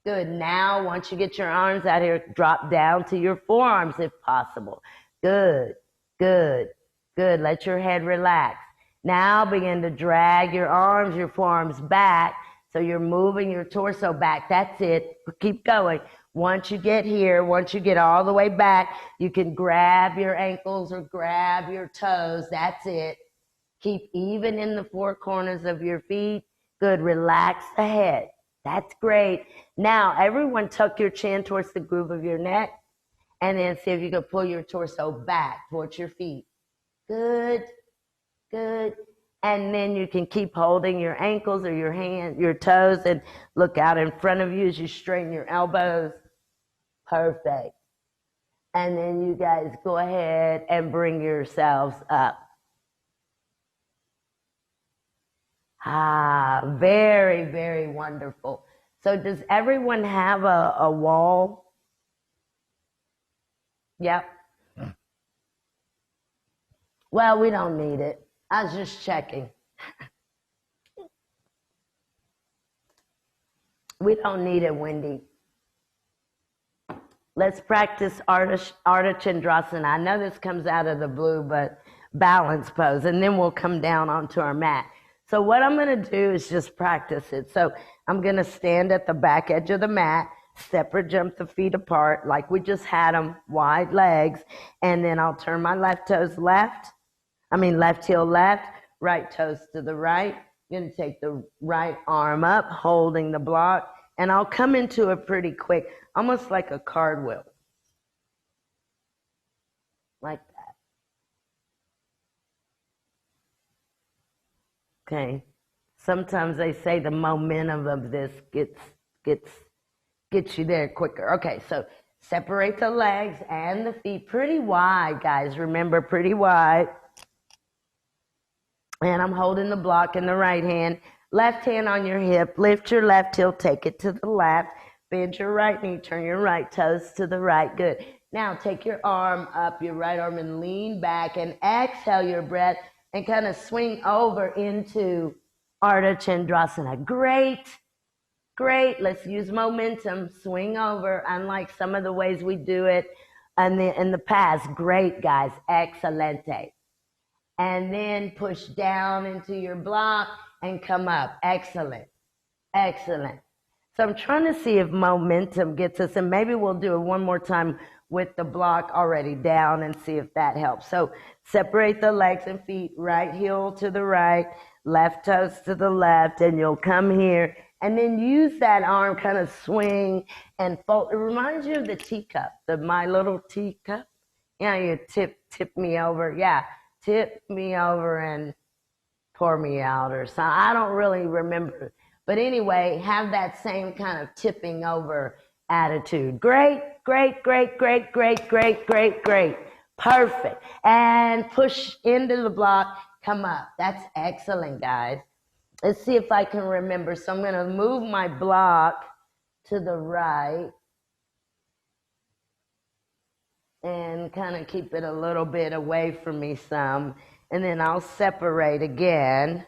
Good. Now, once you get your arms out here, drop down to your forearms if possible. Good. Good. Good. Let your head relax. Now begin to drag your arms, your forearms back. So you're moving your torso back. That's it. Keep going. Once you get here, once you get all the way back, you can grab your ankles or grab your toes. That's it. Keep even in the four corners of your feet. Good. Relax the head. That's great. Now, everyone tuck your chin towards the groove of your neck, and then see if you can pull your torso back towards your feet. Good. Good. And then you can keep holding your ankles or your hands, your toes, and look out in front of you as you straighten your elbows. Perfect. And then you guys go ahead and bring yourselves up. Ah, very, very wonderful. So does everyone have a wall? Yep. Well, we don't need it. I was just checking. We don't need it, Wendy. Let's practice Ardha Chandrasana. I know this comes out of the blue, but balance pose, and then we'll come down onto our mat. So what I'm going to do is just practice it. So I'm going to stand at the back edge of the mat, separate jump the feet apart like we just had them, wide legs, and then I'll turn my left heel left, right toes to the right. I'm going to take the right arm up, holding the block, and I'll come into it pretty quick, almost like a cartwheel. Like that. Okay. Sometimes they say the momentum of this gets you there quicker. Okay, so separate the legs and the feet pretty wide, guys. Remember, pretty wide. And I'm holding the block in the right hand. Left hand on your hip. Lift your left heel. Take it to the left. Bend your right knee. Turn your right toes to the right. Good. Now take your arm up, your right arm, and lean back. And exhale your breath and kind of swing over into Ardha Chandrasana. Great. Great. Let's use momentum. Swing over, unlike some of the ways we do it in the past. Great, guys. Excelente. And then push down into your block and come up. Excellent. Excellent. So I'm trying to see if momentum gets us, and maybe we'll do it one more time with the block already down and see if that helps. So separate the legs and feet, right heel to the right, left toes to the left, and you'll come here. And then use that arm, kind of swing and fold. It reminds you of the teacup, my little teacup. Yeah, you tip me over. Yeah. Tip me over and pour me out or something. I don't really remember. But anyway, have that same kind of tipping over attitude. Great, great, great, great, great, great, great, great. Perfect. And push into the block. Come up. That's excellent, guys. Let's see if I can remember. So I'm going to move my block to the right. And kind of keep it a little bit away from me some. And then I'll separate again.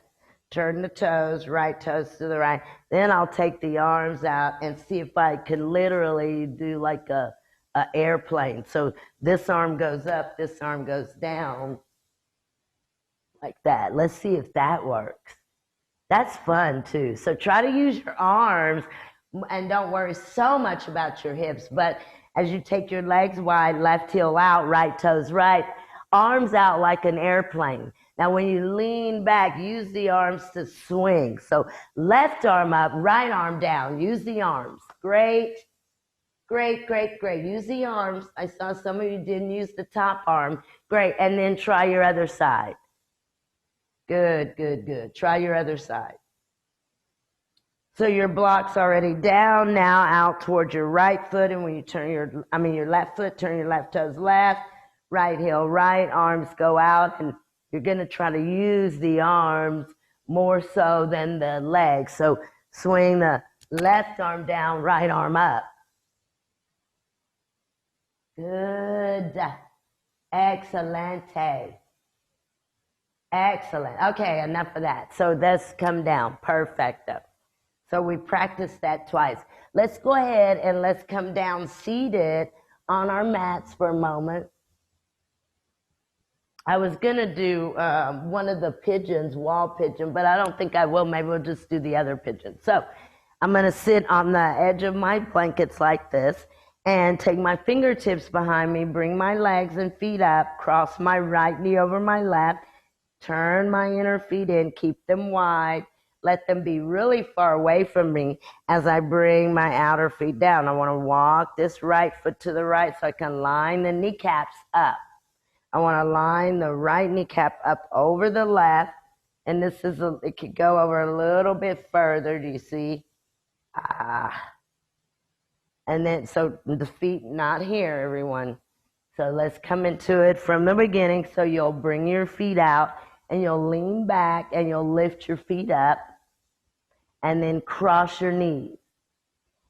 Turn the toes, right toes to the right. Then I'll take the arms out and see if I can literally do like a airplane. So this arm goes up, this arm goes down. Like that. Let's see if that works. That's fun too. So try to use your arms and don't worry so much about your hips. But as you take your legs wide, left heel out, right toes right, arms out like an airplane. Now when you lean back, use the arms to swing. So left arm up, right arm down. Use the arms. Great, great, great, great. Use the arms. I saw some of you didn't use the top arm. Great. And then try your other side. Good, good, good. Try your other side. So your block's already down, now out towards your right foot, and when you turn your left foot, turn your left toes left, right heel right, arms go out, and you're going to try to use the arms more so than the legs. So swing the left arm down, right arm up. Good. Excelente. Excellent. Okay, enough of that. So let's come down. Perfecto. So we practiced that twice. Let's go ahead and let's come down seated on our mats for a moment. I was going to do one of the pigeons, wall pigeon, but I don't think I will. Maybe we'll just do the other pigeon. So I'm going to sit on the edge of my blankets like this and take my fingertips behind me, bring my legs and feet up, cross my right knee over my left, turn my inner feet in, keep them wide, let them be really far away from me as I bring my outer feet down. I want to walk this right foot to the right so I can line the kneecaps up. I want to line the right kneecap up over the left, and this is it could go over a little bit further. Do you see? And then so the feet not here, everyone. So let's come into it from the beginning. So you'll bring your feet out, and you'll lean back, and you'll lift your feet up, and then cross your knees.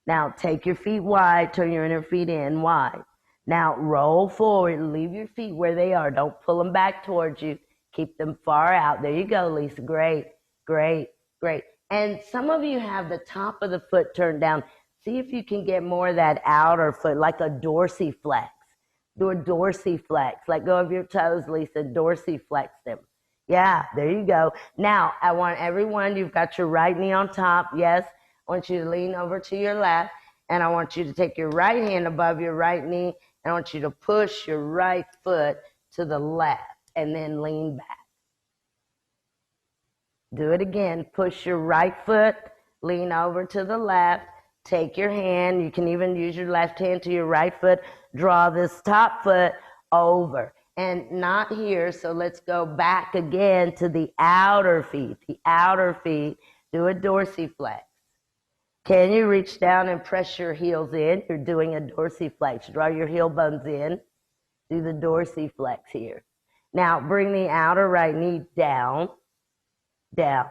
Now take your feet wide, turn your inner feet in wide. Now roll forward, leave your feet where they are. Don't pull them back towards you. Keep them far out. There you go, Lisa. Great, great, great. And some of you have the top of the foot turned down. See if you can get more of that outer foot, like a dorsiflex. Do a dorsiflex. Let go of your toes, Lisa. Dorsiflex them. Yeah, there you go. Now, I want everyone, you've got your right knee on top. Yes, I want you to lean over to your left. And I want you to take your right hand above your right knee. And I want you to push your right foot to the left and then lean back. Do it again. Push your right foot, lean over to the left. Take your hand. You can even use your left hand to your right foot. Draw this top foot over. And not here, so let's go back again to the outer feet. The outer feet. Do a dorsiflex. Can you reach down and press your heels in? You're doing a dorsiflex. Draw your heel bones in. Do the dorsiflex here. Now bring the outer right knee down. Down.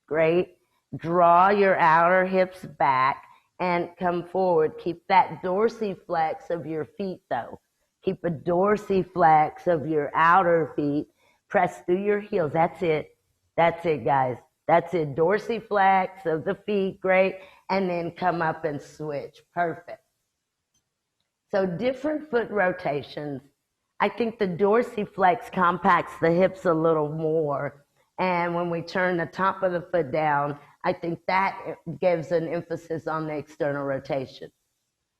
Great. Draw your outer hips back and come forward. Keep that dorsiflex of your feet though. Keep a dorsiflex of your outer feet. Press through your heels. That's it. That's it, guys. That's it. Dorsiflex of the feet. Great. And then come up and switch. Perfect. So different foot rotations. I think the dorsiflex compacts the hips a little more. And when we turn the top of the foot down, I think that gives an emphasis on the external rotation.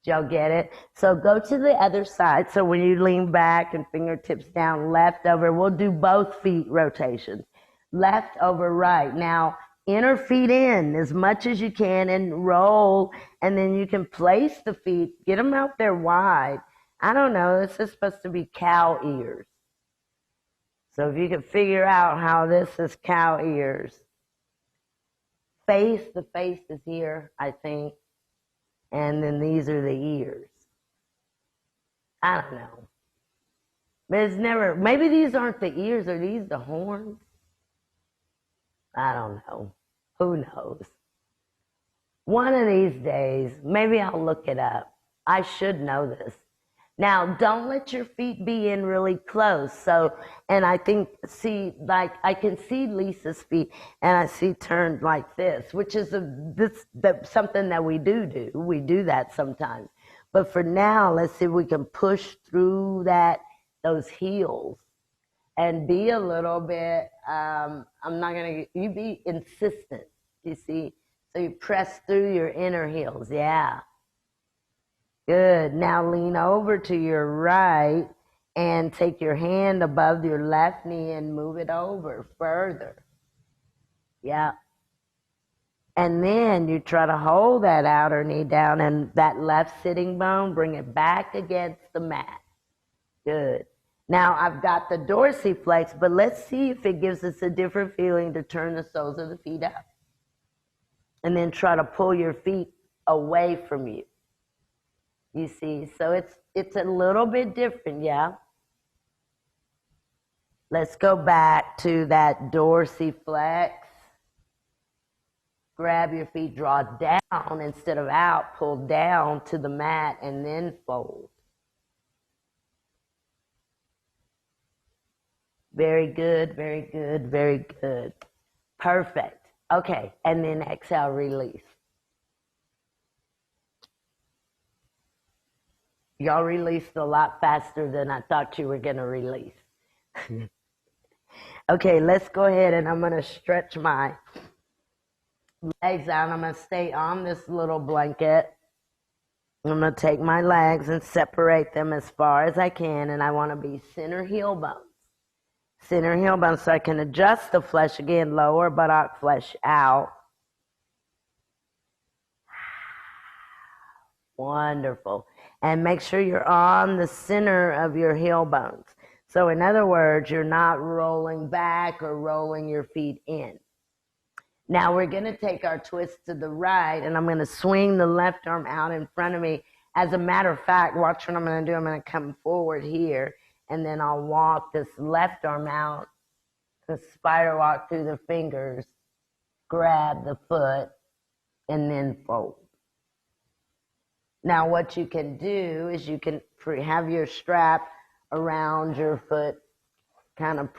Did y'all get it? So go to the other side. So when you lean back and fingertips down, left over, we'll do both feet rotations. Left over right. Now, inner feet in as much as you can and roll, and then you can place the feet, get them out there wide. I don't know, this is supposed to be cow ears. So if you can figure out how this is cow ears. The face is here, I think. And then these are the ears. I don't know. But it's never, maybe these aren't the ears, are these the horns? I don't know. Who knows? One of these days, maybe I'll look it up. I should know this. Now, don't let your feet be in really close. So, and I think, see, like, I can see Lisa's feet, and I see turned like this, which is something that we do. We do that sometimes. But for now, let's see if we can push through those heels and be a little bit, you be insistent, you see? So you press through your inner heels, yeah. Good. Now lean over to your right and take your hand above your left knee and move it over further. Yeah. And then you try to hold that outer knee down and that left sitting bone, bring it back against the mat. Good. Now I've got the dorsiflex, but let's see if it gives us a different feeling to turn the soles of the feet up. And then try to pull your feet away from you. You see, so it's a little bit different, yeah? Let's go back to that dorsiflex. Grab your feet, draw down instead of out, pull down to the mat and then fold. Very good, very good, very good. Perfect. Okay, and then exhale, release. Y'all released a lot faster than I thought you were going to release. Okay, let's go ahead and I'm going to stretch my legs out. I'm going to stay on this little blanket. I'm going to take my legs and separate them as far as I can, and I want to be center heel bones. Center heel bones, so I can adjust the flesh again, lower buttock flesh out. Wonderful. And make sure you're on the center of your heel bones. So in other words, you're not rolling back or rolling your feet in. Now we're going to take our twist to the right, and I'm going to swing the left arm out in front of me. As a matter of fact, watch what I'm going to do. I'm going to come forward here, and then I'll walk this left arm out, the spider walk through the fingers, grab the foot, and then fold. Now what you can do is you can have your strap around your foot, kind of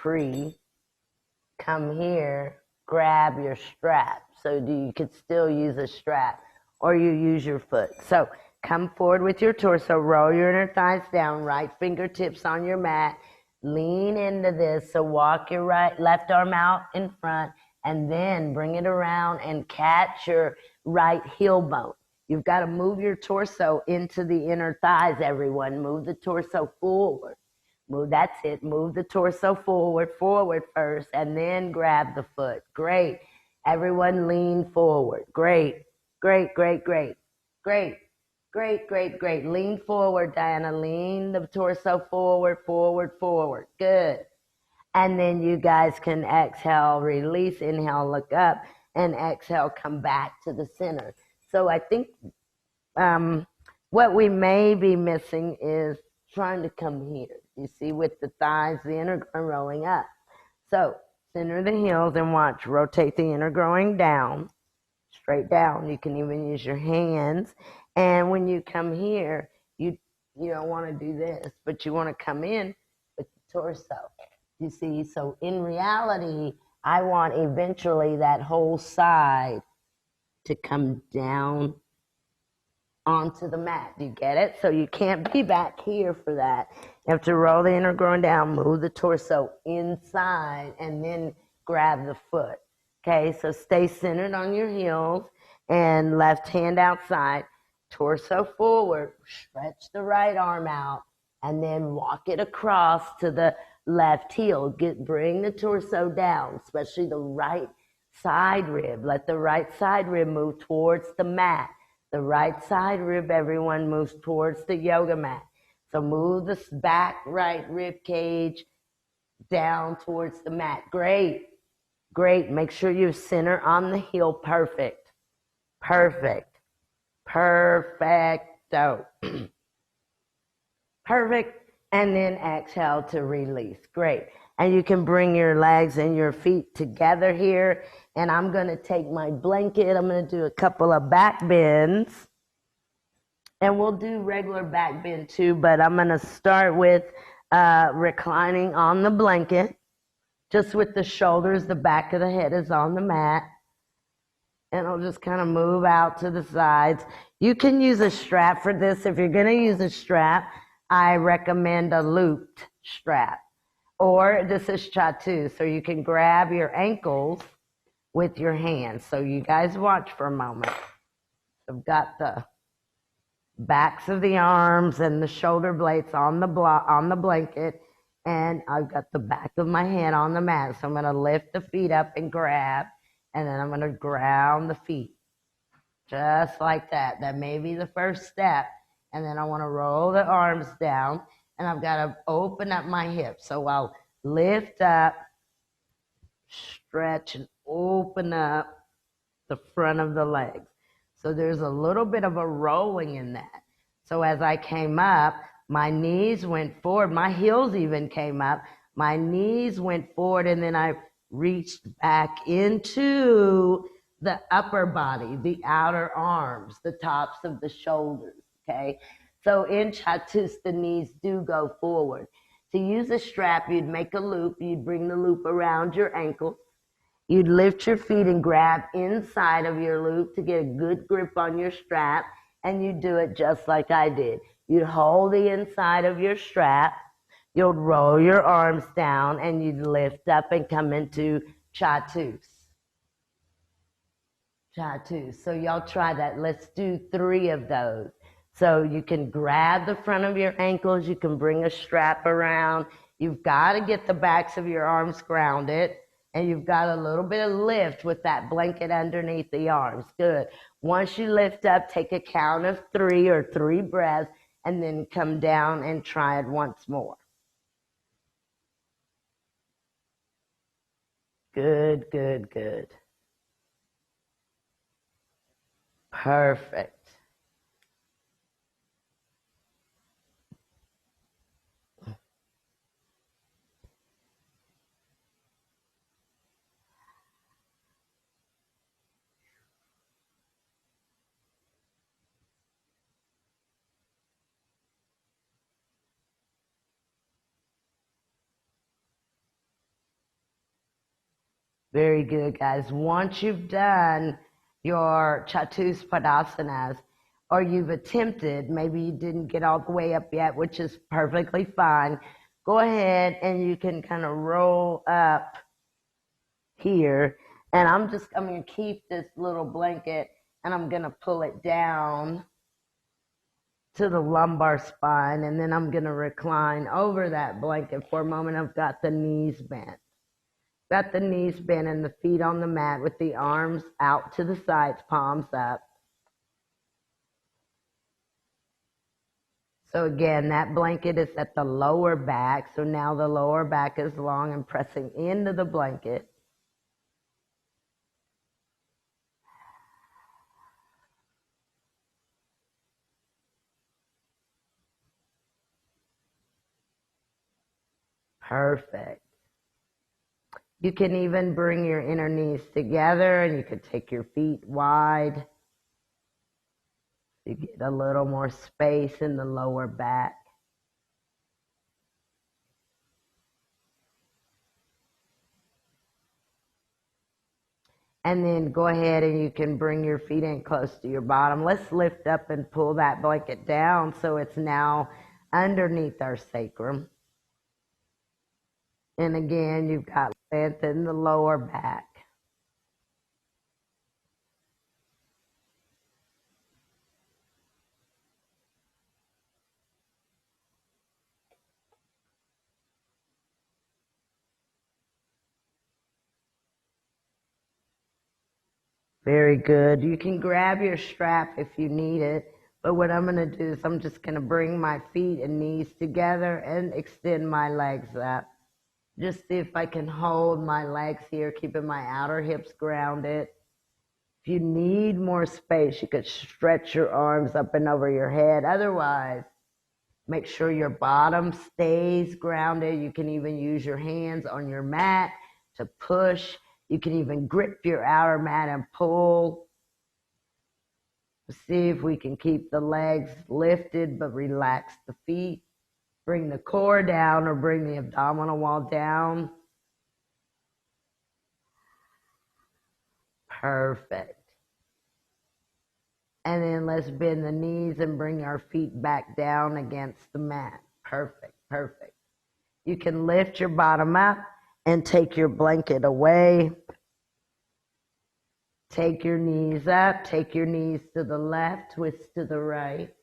come here, grab your strap. So you could still use a strap, or you use your foot. So come forward with your torso, roll your inner thighs down, right fingertips on your mat, lean into this. So walk your left arm out in front, and then bring it around and catch your right heel bone. You've got to move your torso into the inner thighs, everyone. Move the torso forward. That's it. Move the torso forward first, and then grab the foot. Great. Everyone lean forward. Great. Great, great, great. Great. Great, great, great. Lean forward, Diana. Lean the torso forward. Good. And then you guys can exhale, release, inhale, look up, and exhale, come back to the center. So I think what we may be missing is trying to come here. You see, with the thighs, the inner groin rolling up. So center the heels and watch. Rotate the inner groin down, straight down. You can even use your hands. And when you come here, you don't want to do this, but you want to come in with the torso. You see, so in reality, I want eventually that whole side to come down onto the mat. Do you get it? So you can't be back here for that. You have to roll the inner groin down, move the torso inside, and then grab the foot. Okay, so stay centered on your heels and left hand outside, torso forward, stretch the right arm out, and then walk it across to the left heel. Bring the torso down, especially the right side rib. Let the right side rib move towards the mat. The right side rib, everyone, moves towards the yoga mat. So move the back right rib cage down towards the mat. Great. Great. Make sure you center on the heel. Perfect. Perfect. Perfecto. Perfect. And then exhale to release. Great. And you can bring your legs and your feet together here. And I'm going to take my blanket. I'm going to do a couple of back bends. And we'll do regular back bend too, but I'm going to start with reclining on the blanket, just with the shoulders. The back of the head is on the mat. And I'll just kind of move out to the sides. You can use a strap for this. If you're going to use a strap, I recommend a looped strap. Or this is chatu, so you can grab your ankles with your hands. So you guys watch for a moment. I've got the backs of the arms and the shoulder blades on the blanket, and I've got the back of my head on the mat. So I'm going to lift the feet up and grab, and then I'm going to ground the feet. Just like that. That may be the first step. And then I want to roll the arms down, and I've got to open up my hips. So I'll lift up, stretch, and open up the front of the legs. So there's a little bit of a rolling in that. So as I came up, my knees went forward. My heels even came up. My knees went forward, and then I reached back into the upper body, the outer arms, the tops of the shoulders, okay? So in Chatus, the knees do go forward. To use a strap, you'd make a loop. You'd bring the loop around your ankle. You'd lift your feet and grab inside of your loop to get a good grip on your strap, and you'd do it just like I did. You'd hold the inside of your strap, you'll roll your arms down, and you'd lift up and come into chatus. Chatus. So y'all try that. Let's do 3 of those. So you can grab the front of your ankles, you can bring a strap around, you've got to get the backs of your arms grounded, and you've got a little bit of lift with that blanket underneath the arms. Good. Once you lift up, take a count of 3 or 3 breaths, and then come down and try it once more. Good, good, good. Perfect. Very good, guys. Once you've done your Chatuspadas, or you've attempted, maybe you didn't get all the way up yet, which is perfectly fine, go ahead and you can kind of roll up here. And I'm going to keep this little blanket and I'm going to pull it down to the lumbar spine, and then I'm going to recline over that blanket for a moment. I've got the knees bent. Got the knees bent and the feet on the mat with the arms out to the sides, palms up. So again, that blanket is at the lower back. So now the lower back is long and pressing into the blanket. Perfect. You can even bring your inner knees together and you could take your feet wide. You get a little more space in the lower back. And then go ahead and you can bring your feet in close to your bottom. Let's lift up and pull that blanket down so it's now underneath our sacrum. And again, you've got length in the lower back. Very good. You can grab your strap if you need it, but what I'm going to do is I'm just going to bring my feet and knees together and extend my legs up. Just see if I can hold my legs here, keeping my outer hips grounded. If you need more space, you could stretch your arms up and over your head. Otherwise, make sure your bottom stays grounded. You can even use your hands on your mat to push. You can even grip your outer mat and pull. See if we can keep the legs lifted but relax the feet. Bring the core down or bring the abdominal wall down. Perfect. And then let's bend the knees and bring our feet back down against the mat. Perfect, perfect. You can lift your bottom up and take your blanket away. Take your knees up, take your knees to the left, twist to the right.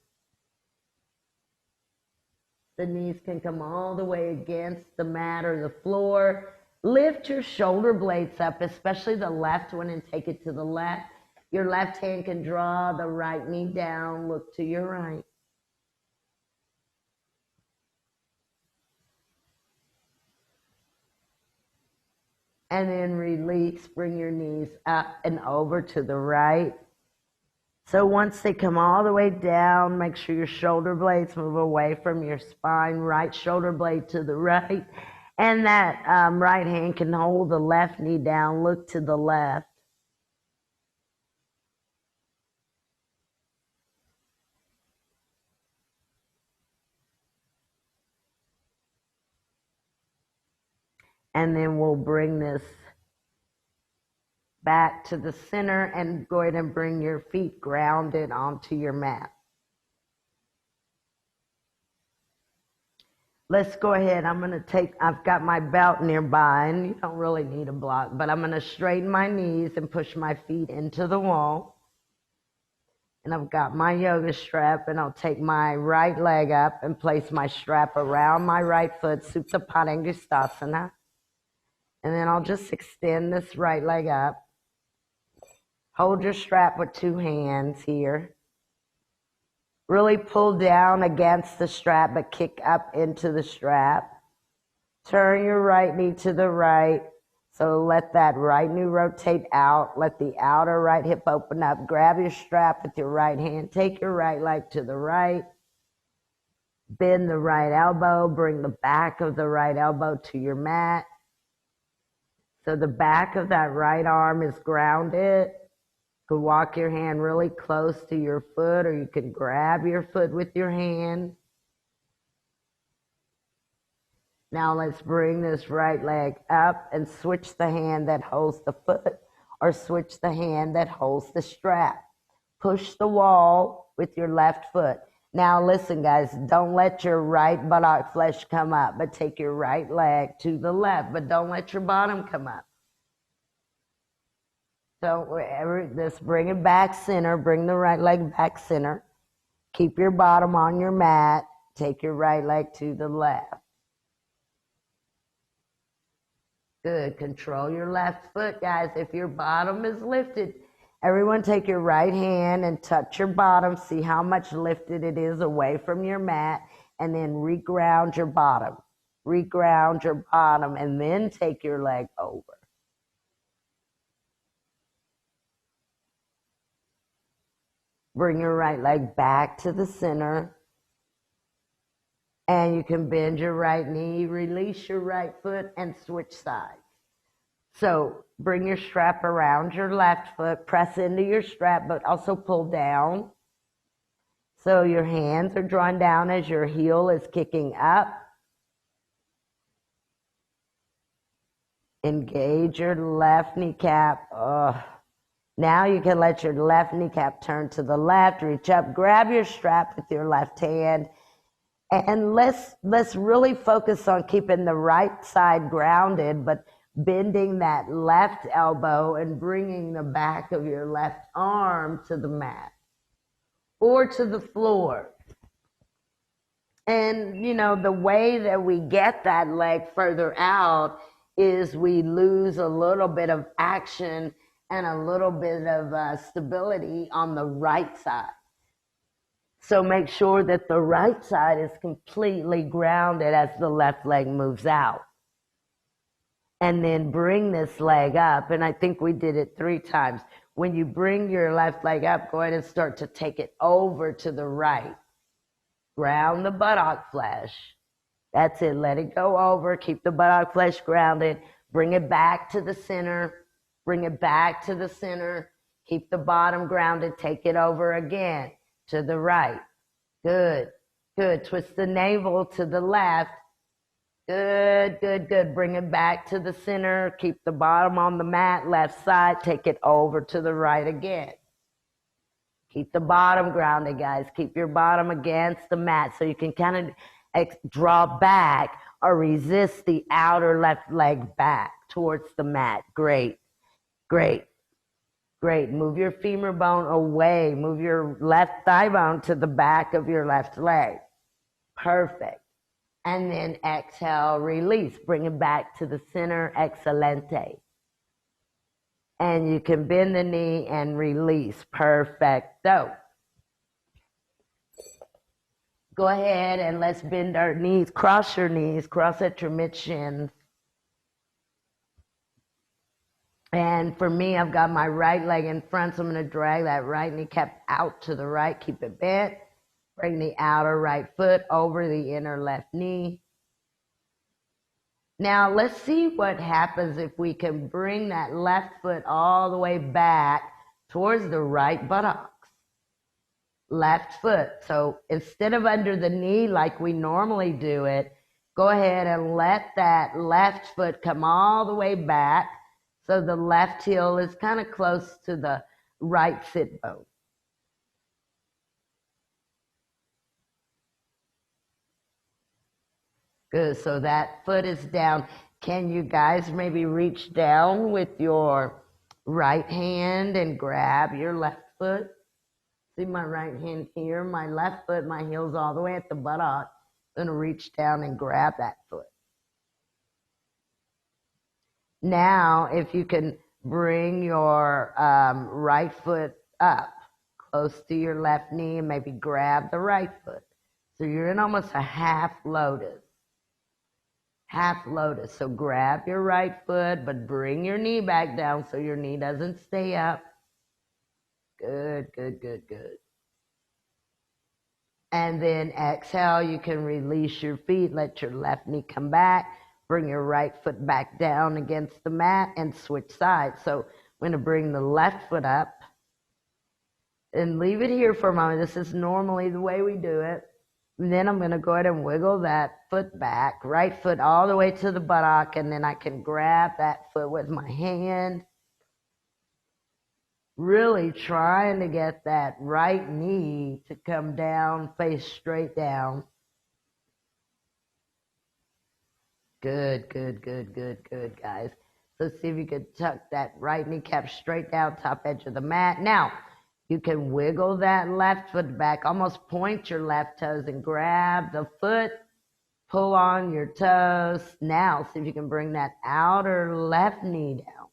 The knees can come all the way against the mat or the floor. Lift your shoulder blades up, especially the left one, and take it to the left. Your left hand can draw the right knee down, look to your right. And then release, bring your knees up and over to the right. So once they come all the way down, make sure your shoulder blades move away from your spine, right shoulder blade to the right. And that right hand can hold the left knee down, look to the left. And then we'll bring this back to the center and go ahead and bring your feet grounded onto your mat. Let's go ahead. I've got my belt nearby, and you don't really need a block, but I'm going to straighten my knees and push my feet into the wall. And I've got my yoga strap, and I'll take my right leg up and place my strap around my right foot, Supta Padangusthasana. And then I'll just extend this right leg up. Hold your strap with two hands here. Really pull down against the strap, but kick up into the strap. Turn your right knee to the right. So let that right knee rotate out. Let the outer right hip open up. Grab your strap with your right hand. Take your right leg to the right. Bend the right elbow. Bring the back of the right elbow to your mat. So the back of that right arm is grounded. You can walk your hand really close to your foot, or you can grab your foot with your hand. Now let's bring this right leg up and switch the hand that holds the foot, or switch the hand that holds the strap. Push the wall with your left foot. Now listen, guys, don't let your right buttock flesh come up, but take your right leg to the left, but don't let your bottom come up. So just bring it back center, bring the right leg back center. Keep your bottom on your mat. Take your right leg to the left. Good. Control your left foot, guys. If your bottom is lifted, everyone take your right hand and touch your bottom. See how much lifted it is away from your mat, and then reground your bottom. Reground your bottom, and then take your leg over. Bring your right leg back to the center. And you can bend your right knee, release your right foot, and switch sides. So bring your strap around your left foot, press into your strap, but also pull down. So your hands are drawn down as your heel is kicking up. Engage your left kneecap. Now you can let your left kneecap turn to the left, reach up, grab your strap with your left hand, and let's really focus on keeping the right side grounded, but bending that left elbow and bringing the back of your left arm to the mat or to the floor. And, you know, the way that we get that leg further out is we lose a little bit of action and a little bit of stability on the right side. So make sure that the right side is completely grounded as the left leg moves out. And then bring this leg up, and I think we did it 3 times. When you bring your left leg up, go ahead and start to take it over to the right. Ground the buttock flesh. That's it. Let it go over. Keep the buttock flesh grounded. Bring it back to the center. Bring it back to the center. Keep the bottom grounded. Take it over again to the right. Good. Good. Twist the navel to the left. Good, good, good. Bring it back to the center. Keep the bottom on the mat, left side. Take it over to the right again. Keep the bottom grounded, guys. Keep your bottom against the mat so you can kind of draw back or resist the outer left leg back towards the mat. Great, great, great. Move your femur bone away. Move your left thigh bone to the back of your left leg. Perfect. And then exhale, release. Bring it back to the center. Excelente. And you can bend the knee and release. Perfecto. Go ahead and let's bend our knees. Cross your knees. Cross at your mid-shins. And for me, I've got my right leg in front, so I'm going to drag that right kneecap out to the right. Keep it bent. Bring the outer right foot over the inner left knee. Now, let's see what happens if we can bring that left foot all the way back towards the right buttocks. Left foot. So instead of under the knee like we normally do it, Go ahead and let that left foot come all the way back so the left heel is kind of close to the right sit bone. Good, so that foot is down. Can you guys maybe reach down with your right hand and grab your left foot? See my right hand here, my left foot, my heel's all the way at the buttock. I'm gonna reach down and grab that foot. Now, if you can bring your right foot up close to your left knee and maybe grab the right foot. So you're in almost a half lotus. Half lotus. So grab your right foot, but bring your knee back down so your knee doesn't stay up. Good, good, good, good. And then exhale, you can release your feet, let your left knee come back, bring your right foot back down against the mat and switch sides. So I'm going to bring the left foot up and leave it here for a moment. This is normally the way we do it. And then I'm going to go ahead and wiggle that foot back, right foot all the way to the buttock, and then I can grab that foot with my hand. Really trying to get that right knee to come down, face straight down. Good, good, good, good, good, guys. So see if you could tuck that right kneecap straight down, top edge of the mat. Now, you can wiggle that left foot back, almost point your left toes and grab the foot, pull on your toes. Now, see if you can bring that outer left knee down.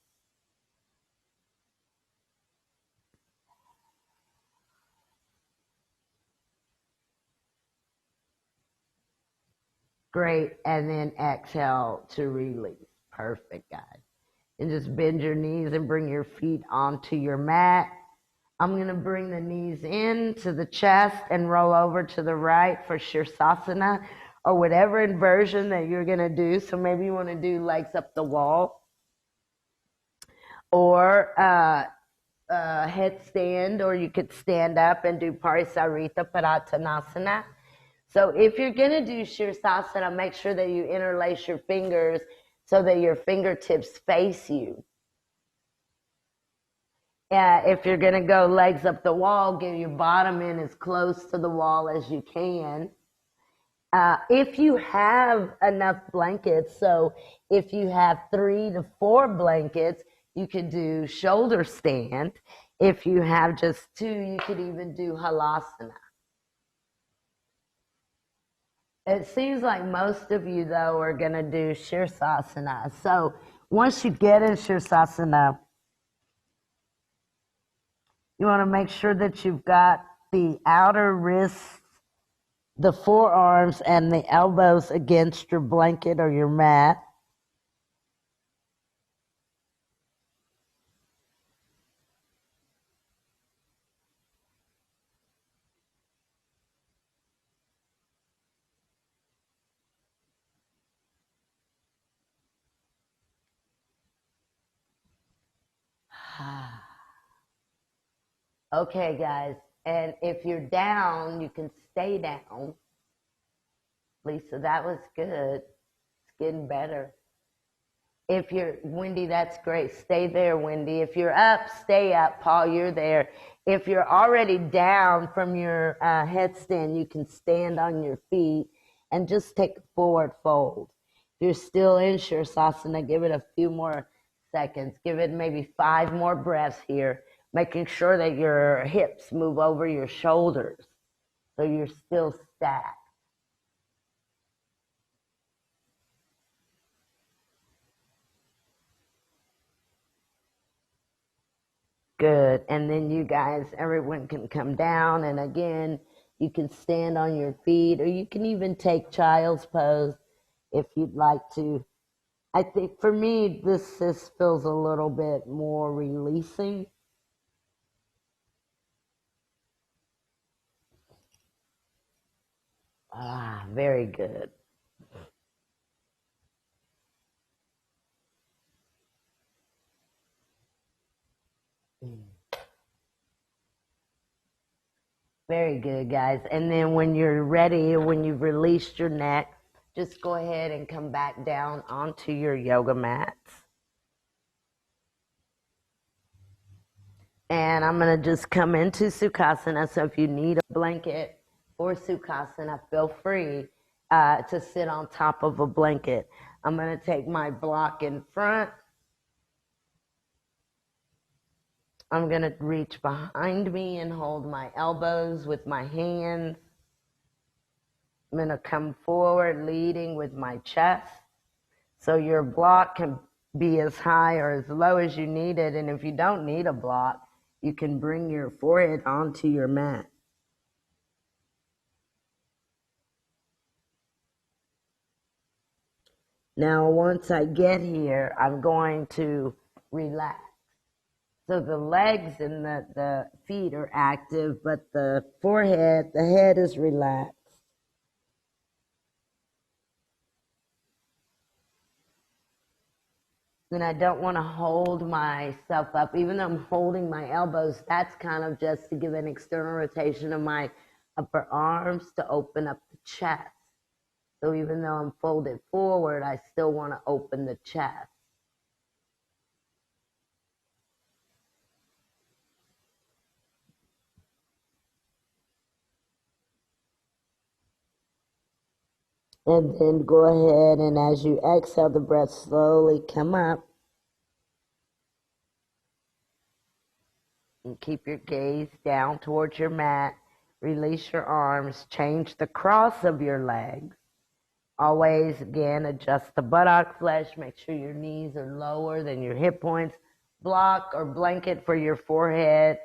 Great, and then exhale to release. Perfect, guys. And just bend your knees and bring your feet onto your mat. I'm going to bring the knees in to the chest and roll over to the right for Shirsasana or whatever inversion that you're going to do. So maybe you want to do legs up the wall or headstand, or you could stand up and do Parisarita Parattanasana. So if you're going to do Shirsasana, make sure that you interlace your fingers so that your fingertips face you. If you're going to go legs up the wall, get your bottom in as close to the wall as you can. If you have enough blankets, so if you have 3 to 4 blankets, you could do shoulder stand. If you have just 2, you could even do Halasana. It seems like most of you, though, are going to do Shirsasana. So once you get in Shirsasana, you want to make sure that you've got the outer wrists, the forearms, and the elbows against your blanket or your mat. Okay, guys, and if you're down, you can stay down. Lisa, that was good. It's getting better. If you're, Wendy, that's great. Stay there, Wendy. If you're up, stay up. Paul, you're there. If you're already down from your headstand, you can stand on your feet and just take a forward fold. If you're still in Shirsasana, give it a few more seconds. Give it maybe 5 more breaths here, making sure that your hips move over your shoulders so you're still stacked. Good. And then you guys, everyone can come down, and again, you can stand on your feet, or you can even take child's pose if you'd like to. I think for me, this feels a little bit more releasing. Ah, very good. Very good, guys. And then when you're ready, when you've released your neck, just go ahead and come back down onto your yoga mats. And I'm going to just come into Sukhasana. So if you need a blanket for Sukhasana, feel free to sit on top of a blanket. I'm going to take my block in front. I'm going to reach behind me and hold my elbows with my hands. I'm going to come forward, leading with my chest. So your block can be as high or as low as you need it. And if you don't need a block, you can bring your forehead onto your mat. Now, once I get here, I'm going to relax. So the legs and the feet are active, but the forehead, the head is relaxed. Then I don't want to hold myself up. Even though I'm holding my elbows, that's kind of just to give an external rotation of my upper arms to open up the chest. So even though I'm folded forward, I still want to open the chest. And then go ahead and as you exhale the breath, slowly come up. And keep your gaze down towards your mat. Release your arms. Change the cross of your legs. Always, again, adjust the buttock flesh. Make sure your knees are lower than your hip points. Block or blanket for your forehead.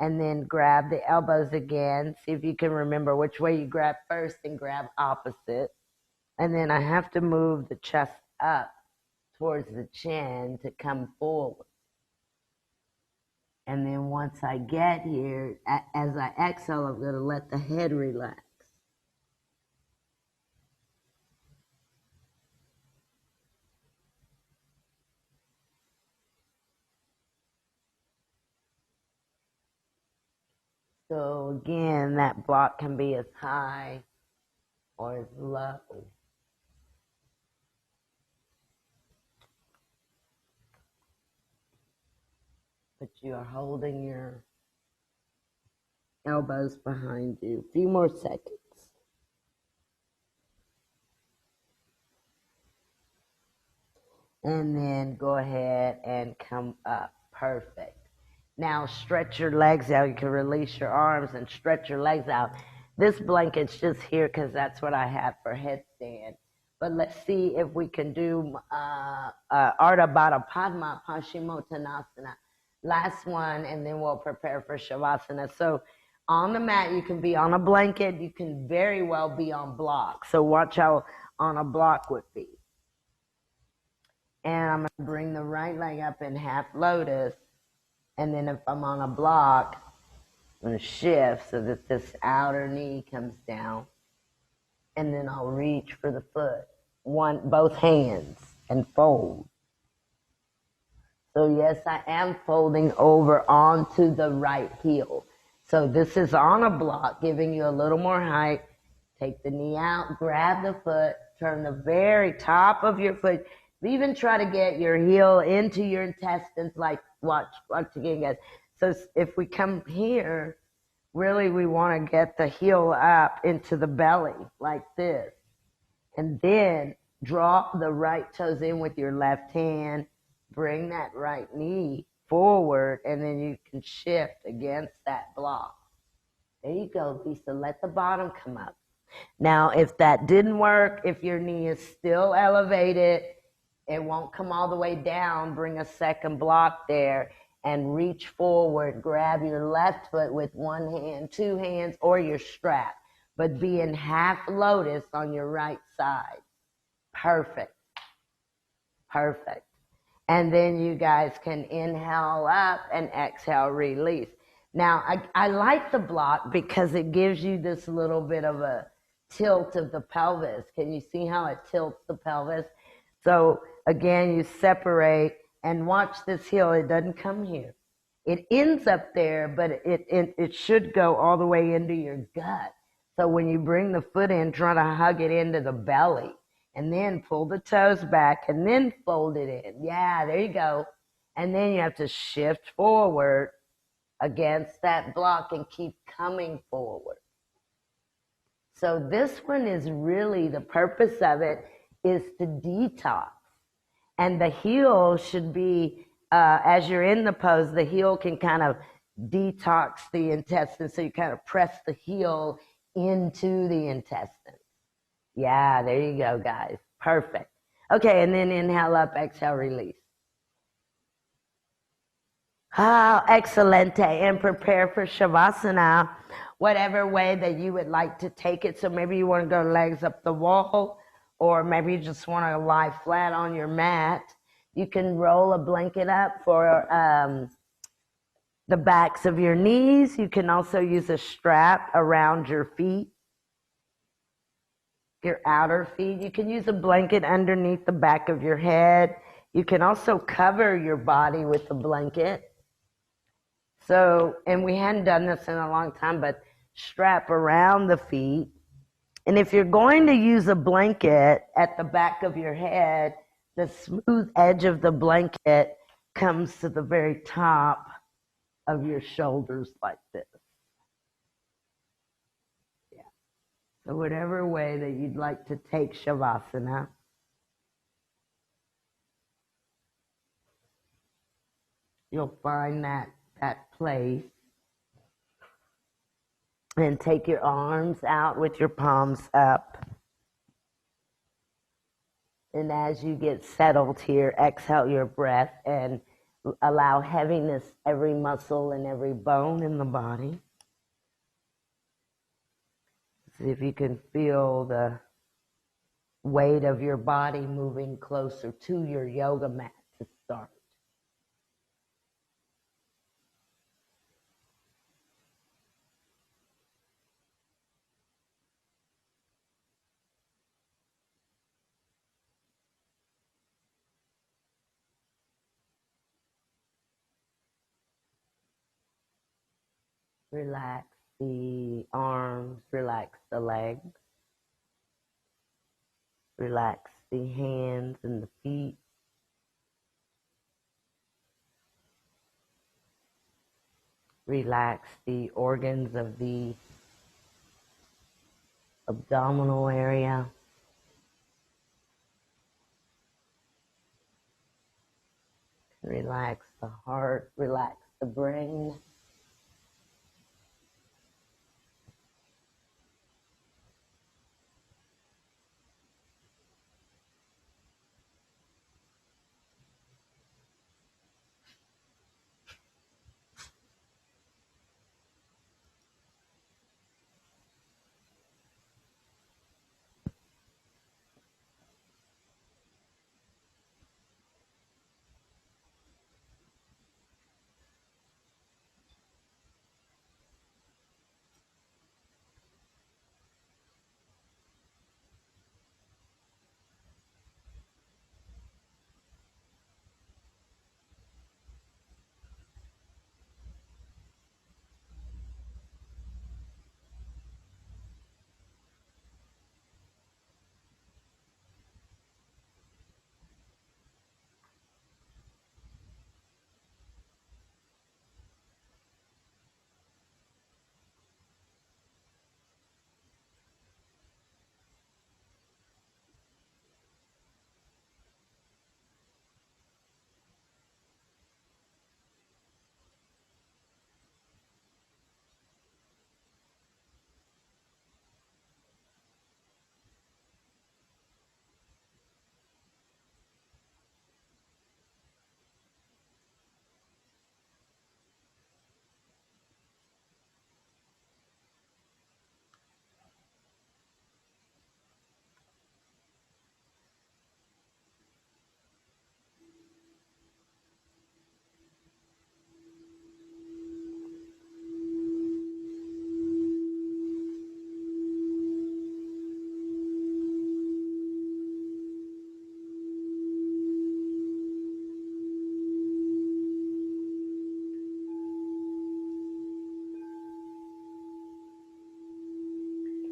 And then grab the elbows again. See if you can remember which way you grab first and grab opposite. And then I have to move the chest up towards the chin to come forward. And then once I get here, as I exhale, I'm going to let the head relax. So again, that block can be as high or as low. But you are holding your elbows behind you. A few more seconds. And then go ahead and come up. Perfect. Now stretch your legs out. You can release your arms and stretch your legs out. This blanket's just here because that's what I have for headstand. But let's see if we can do Ardha Baddha Padma Paschimottanasana. Last one, and then we'll prepare for Shavasana. So on the mat, you can be on a blanket. You can very well be on block. So watch how on a block would be. And I'm going to bring the right leg up in half lotus. And then if I'm on a block, I'm going to shift so that this outer knee comes down. And then I'll reach for the foot. Both hands and fold. So yes, I am folding over onto the right heel. So this is on a block, giving you a little more height. Take the knee out, grab the foot, turn the very top of your foot. Even try to get your heel into your intestines, like watch again, guys. So if we come here, really we want to get the heel up into the belly, like this. And then draw the right toes in with your left hand. Bring that right knee forward, and then you can shift against that block. There you go, Lisa. Let the bottom come up. Now, if that didn't work, if your knee is still elevated, it won't come all the way down. Bring a second block there and reach forward. Grab your left foot with one hand, two hands, or your strap. But be in half lotus on your right side. Perfect. Perfect. And then you guys can inhale up and exhale, release. Now, I like the block because it gives you this little bit of a tilt of the pelvis. Can you see how it tilts the pelvis? So, again, you separate and watch this heel. It doesn't come here. It ends up there, but it should go all the way into your gut. So when you bring the foot in, try to hug it into the belly. And then pull the toes back and then fold it in. Yeah, there you go. And then you have to shift forward against that block and keep coming forward. So this one is really, the purpose of it is to detox. And the heel should be, as you're in the pose, the heel can kind of detox the intestines. So you kind of press the heel into the intestine. Yeah, there you go, guys. Perfect. Okay, and then inhale up, exhale, release. Oh, excelente. And prepare for Shavasana, whatever way that you would like to take it. So maybe you want to go legs up the wall, or maybe you just want to lie flat on your mat. You can roll a blanket up for the backs of your knees. You can also use a strap around your feet, your outer feet. You can use a blanket underneath the back of your head. You can also cover your body with a blanket. So, and we hadn't done this in a long time, but strap around the feet. And if you're going to use a blanket at the back of your head, the smooth edge of the blanket comes to the very top of your shoulders like this. Yeah. So whatever way that you'd like to take Shavasana. You'll find that place. And take your arms out with your palms up. And as you get settled here, exhale your breath and allow heaviness, every muscle and every bone in the body. See if you can feel the weight of your body moving closer to your yoga mat to start. Relax the arms, relax the legs, relax the hands and the feet. Relax the organs of the abdominal area. Relax the heart, relax the brain.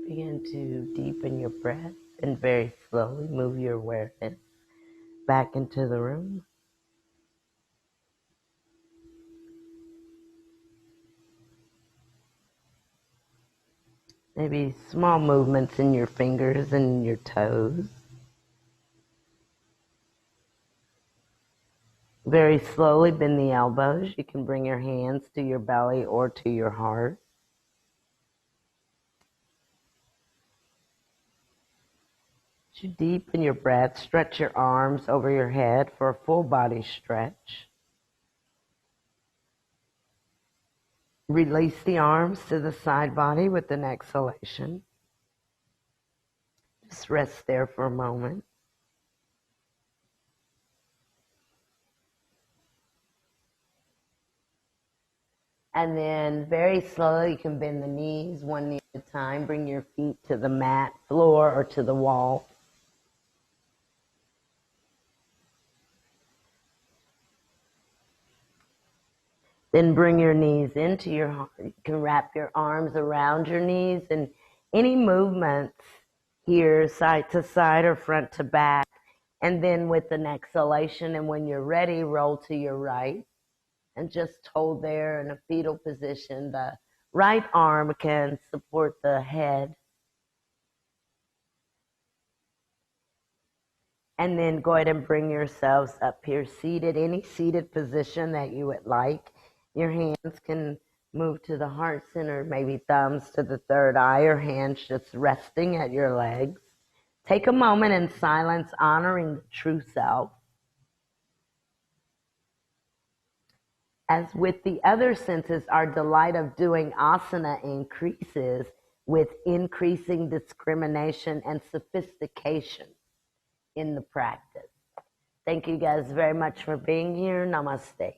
Begin to deepen your breath and very slowly move your awareness back into the room. Maybe small movements in your fingers and your toes. Very slowly bend the elbows. You can bring your hands to your belly or to your heart. As you deepen your breath, stretch your arms over your head for a full body stretch. Release the arms to the side body with an exhalation. Just rest there for a moment. And then very slowly you can bend the knees one knee at a time. Bring your feet to the mat, floor, or to the wall. Then bring your knees into your heart. You can wrap your arms around your knees, and any movements here, side to side or front to back. And then with an exhalation, and when you're ready, roll to your right and just hold there in a fetal position. The right arm can support the head. And then go ahead and bring yourselves up here seated, any seated position that you would like. Your hands can move to the heart center, maybe thumbs to the third eye, or hands just resting at your legs. Take a moment in silence, honoring the true self. As with the other senses, our delight of doing asana increases with increasing discrimination and sophistication in the practice. Thank you guys very much for being here. Namaste.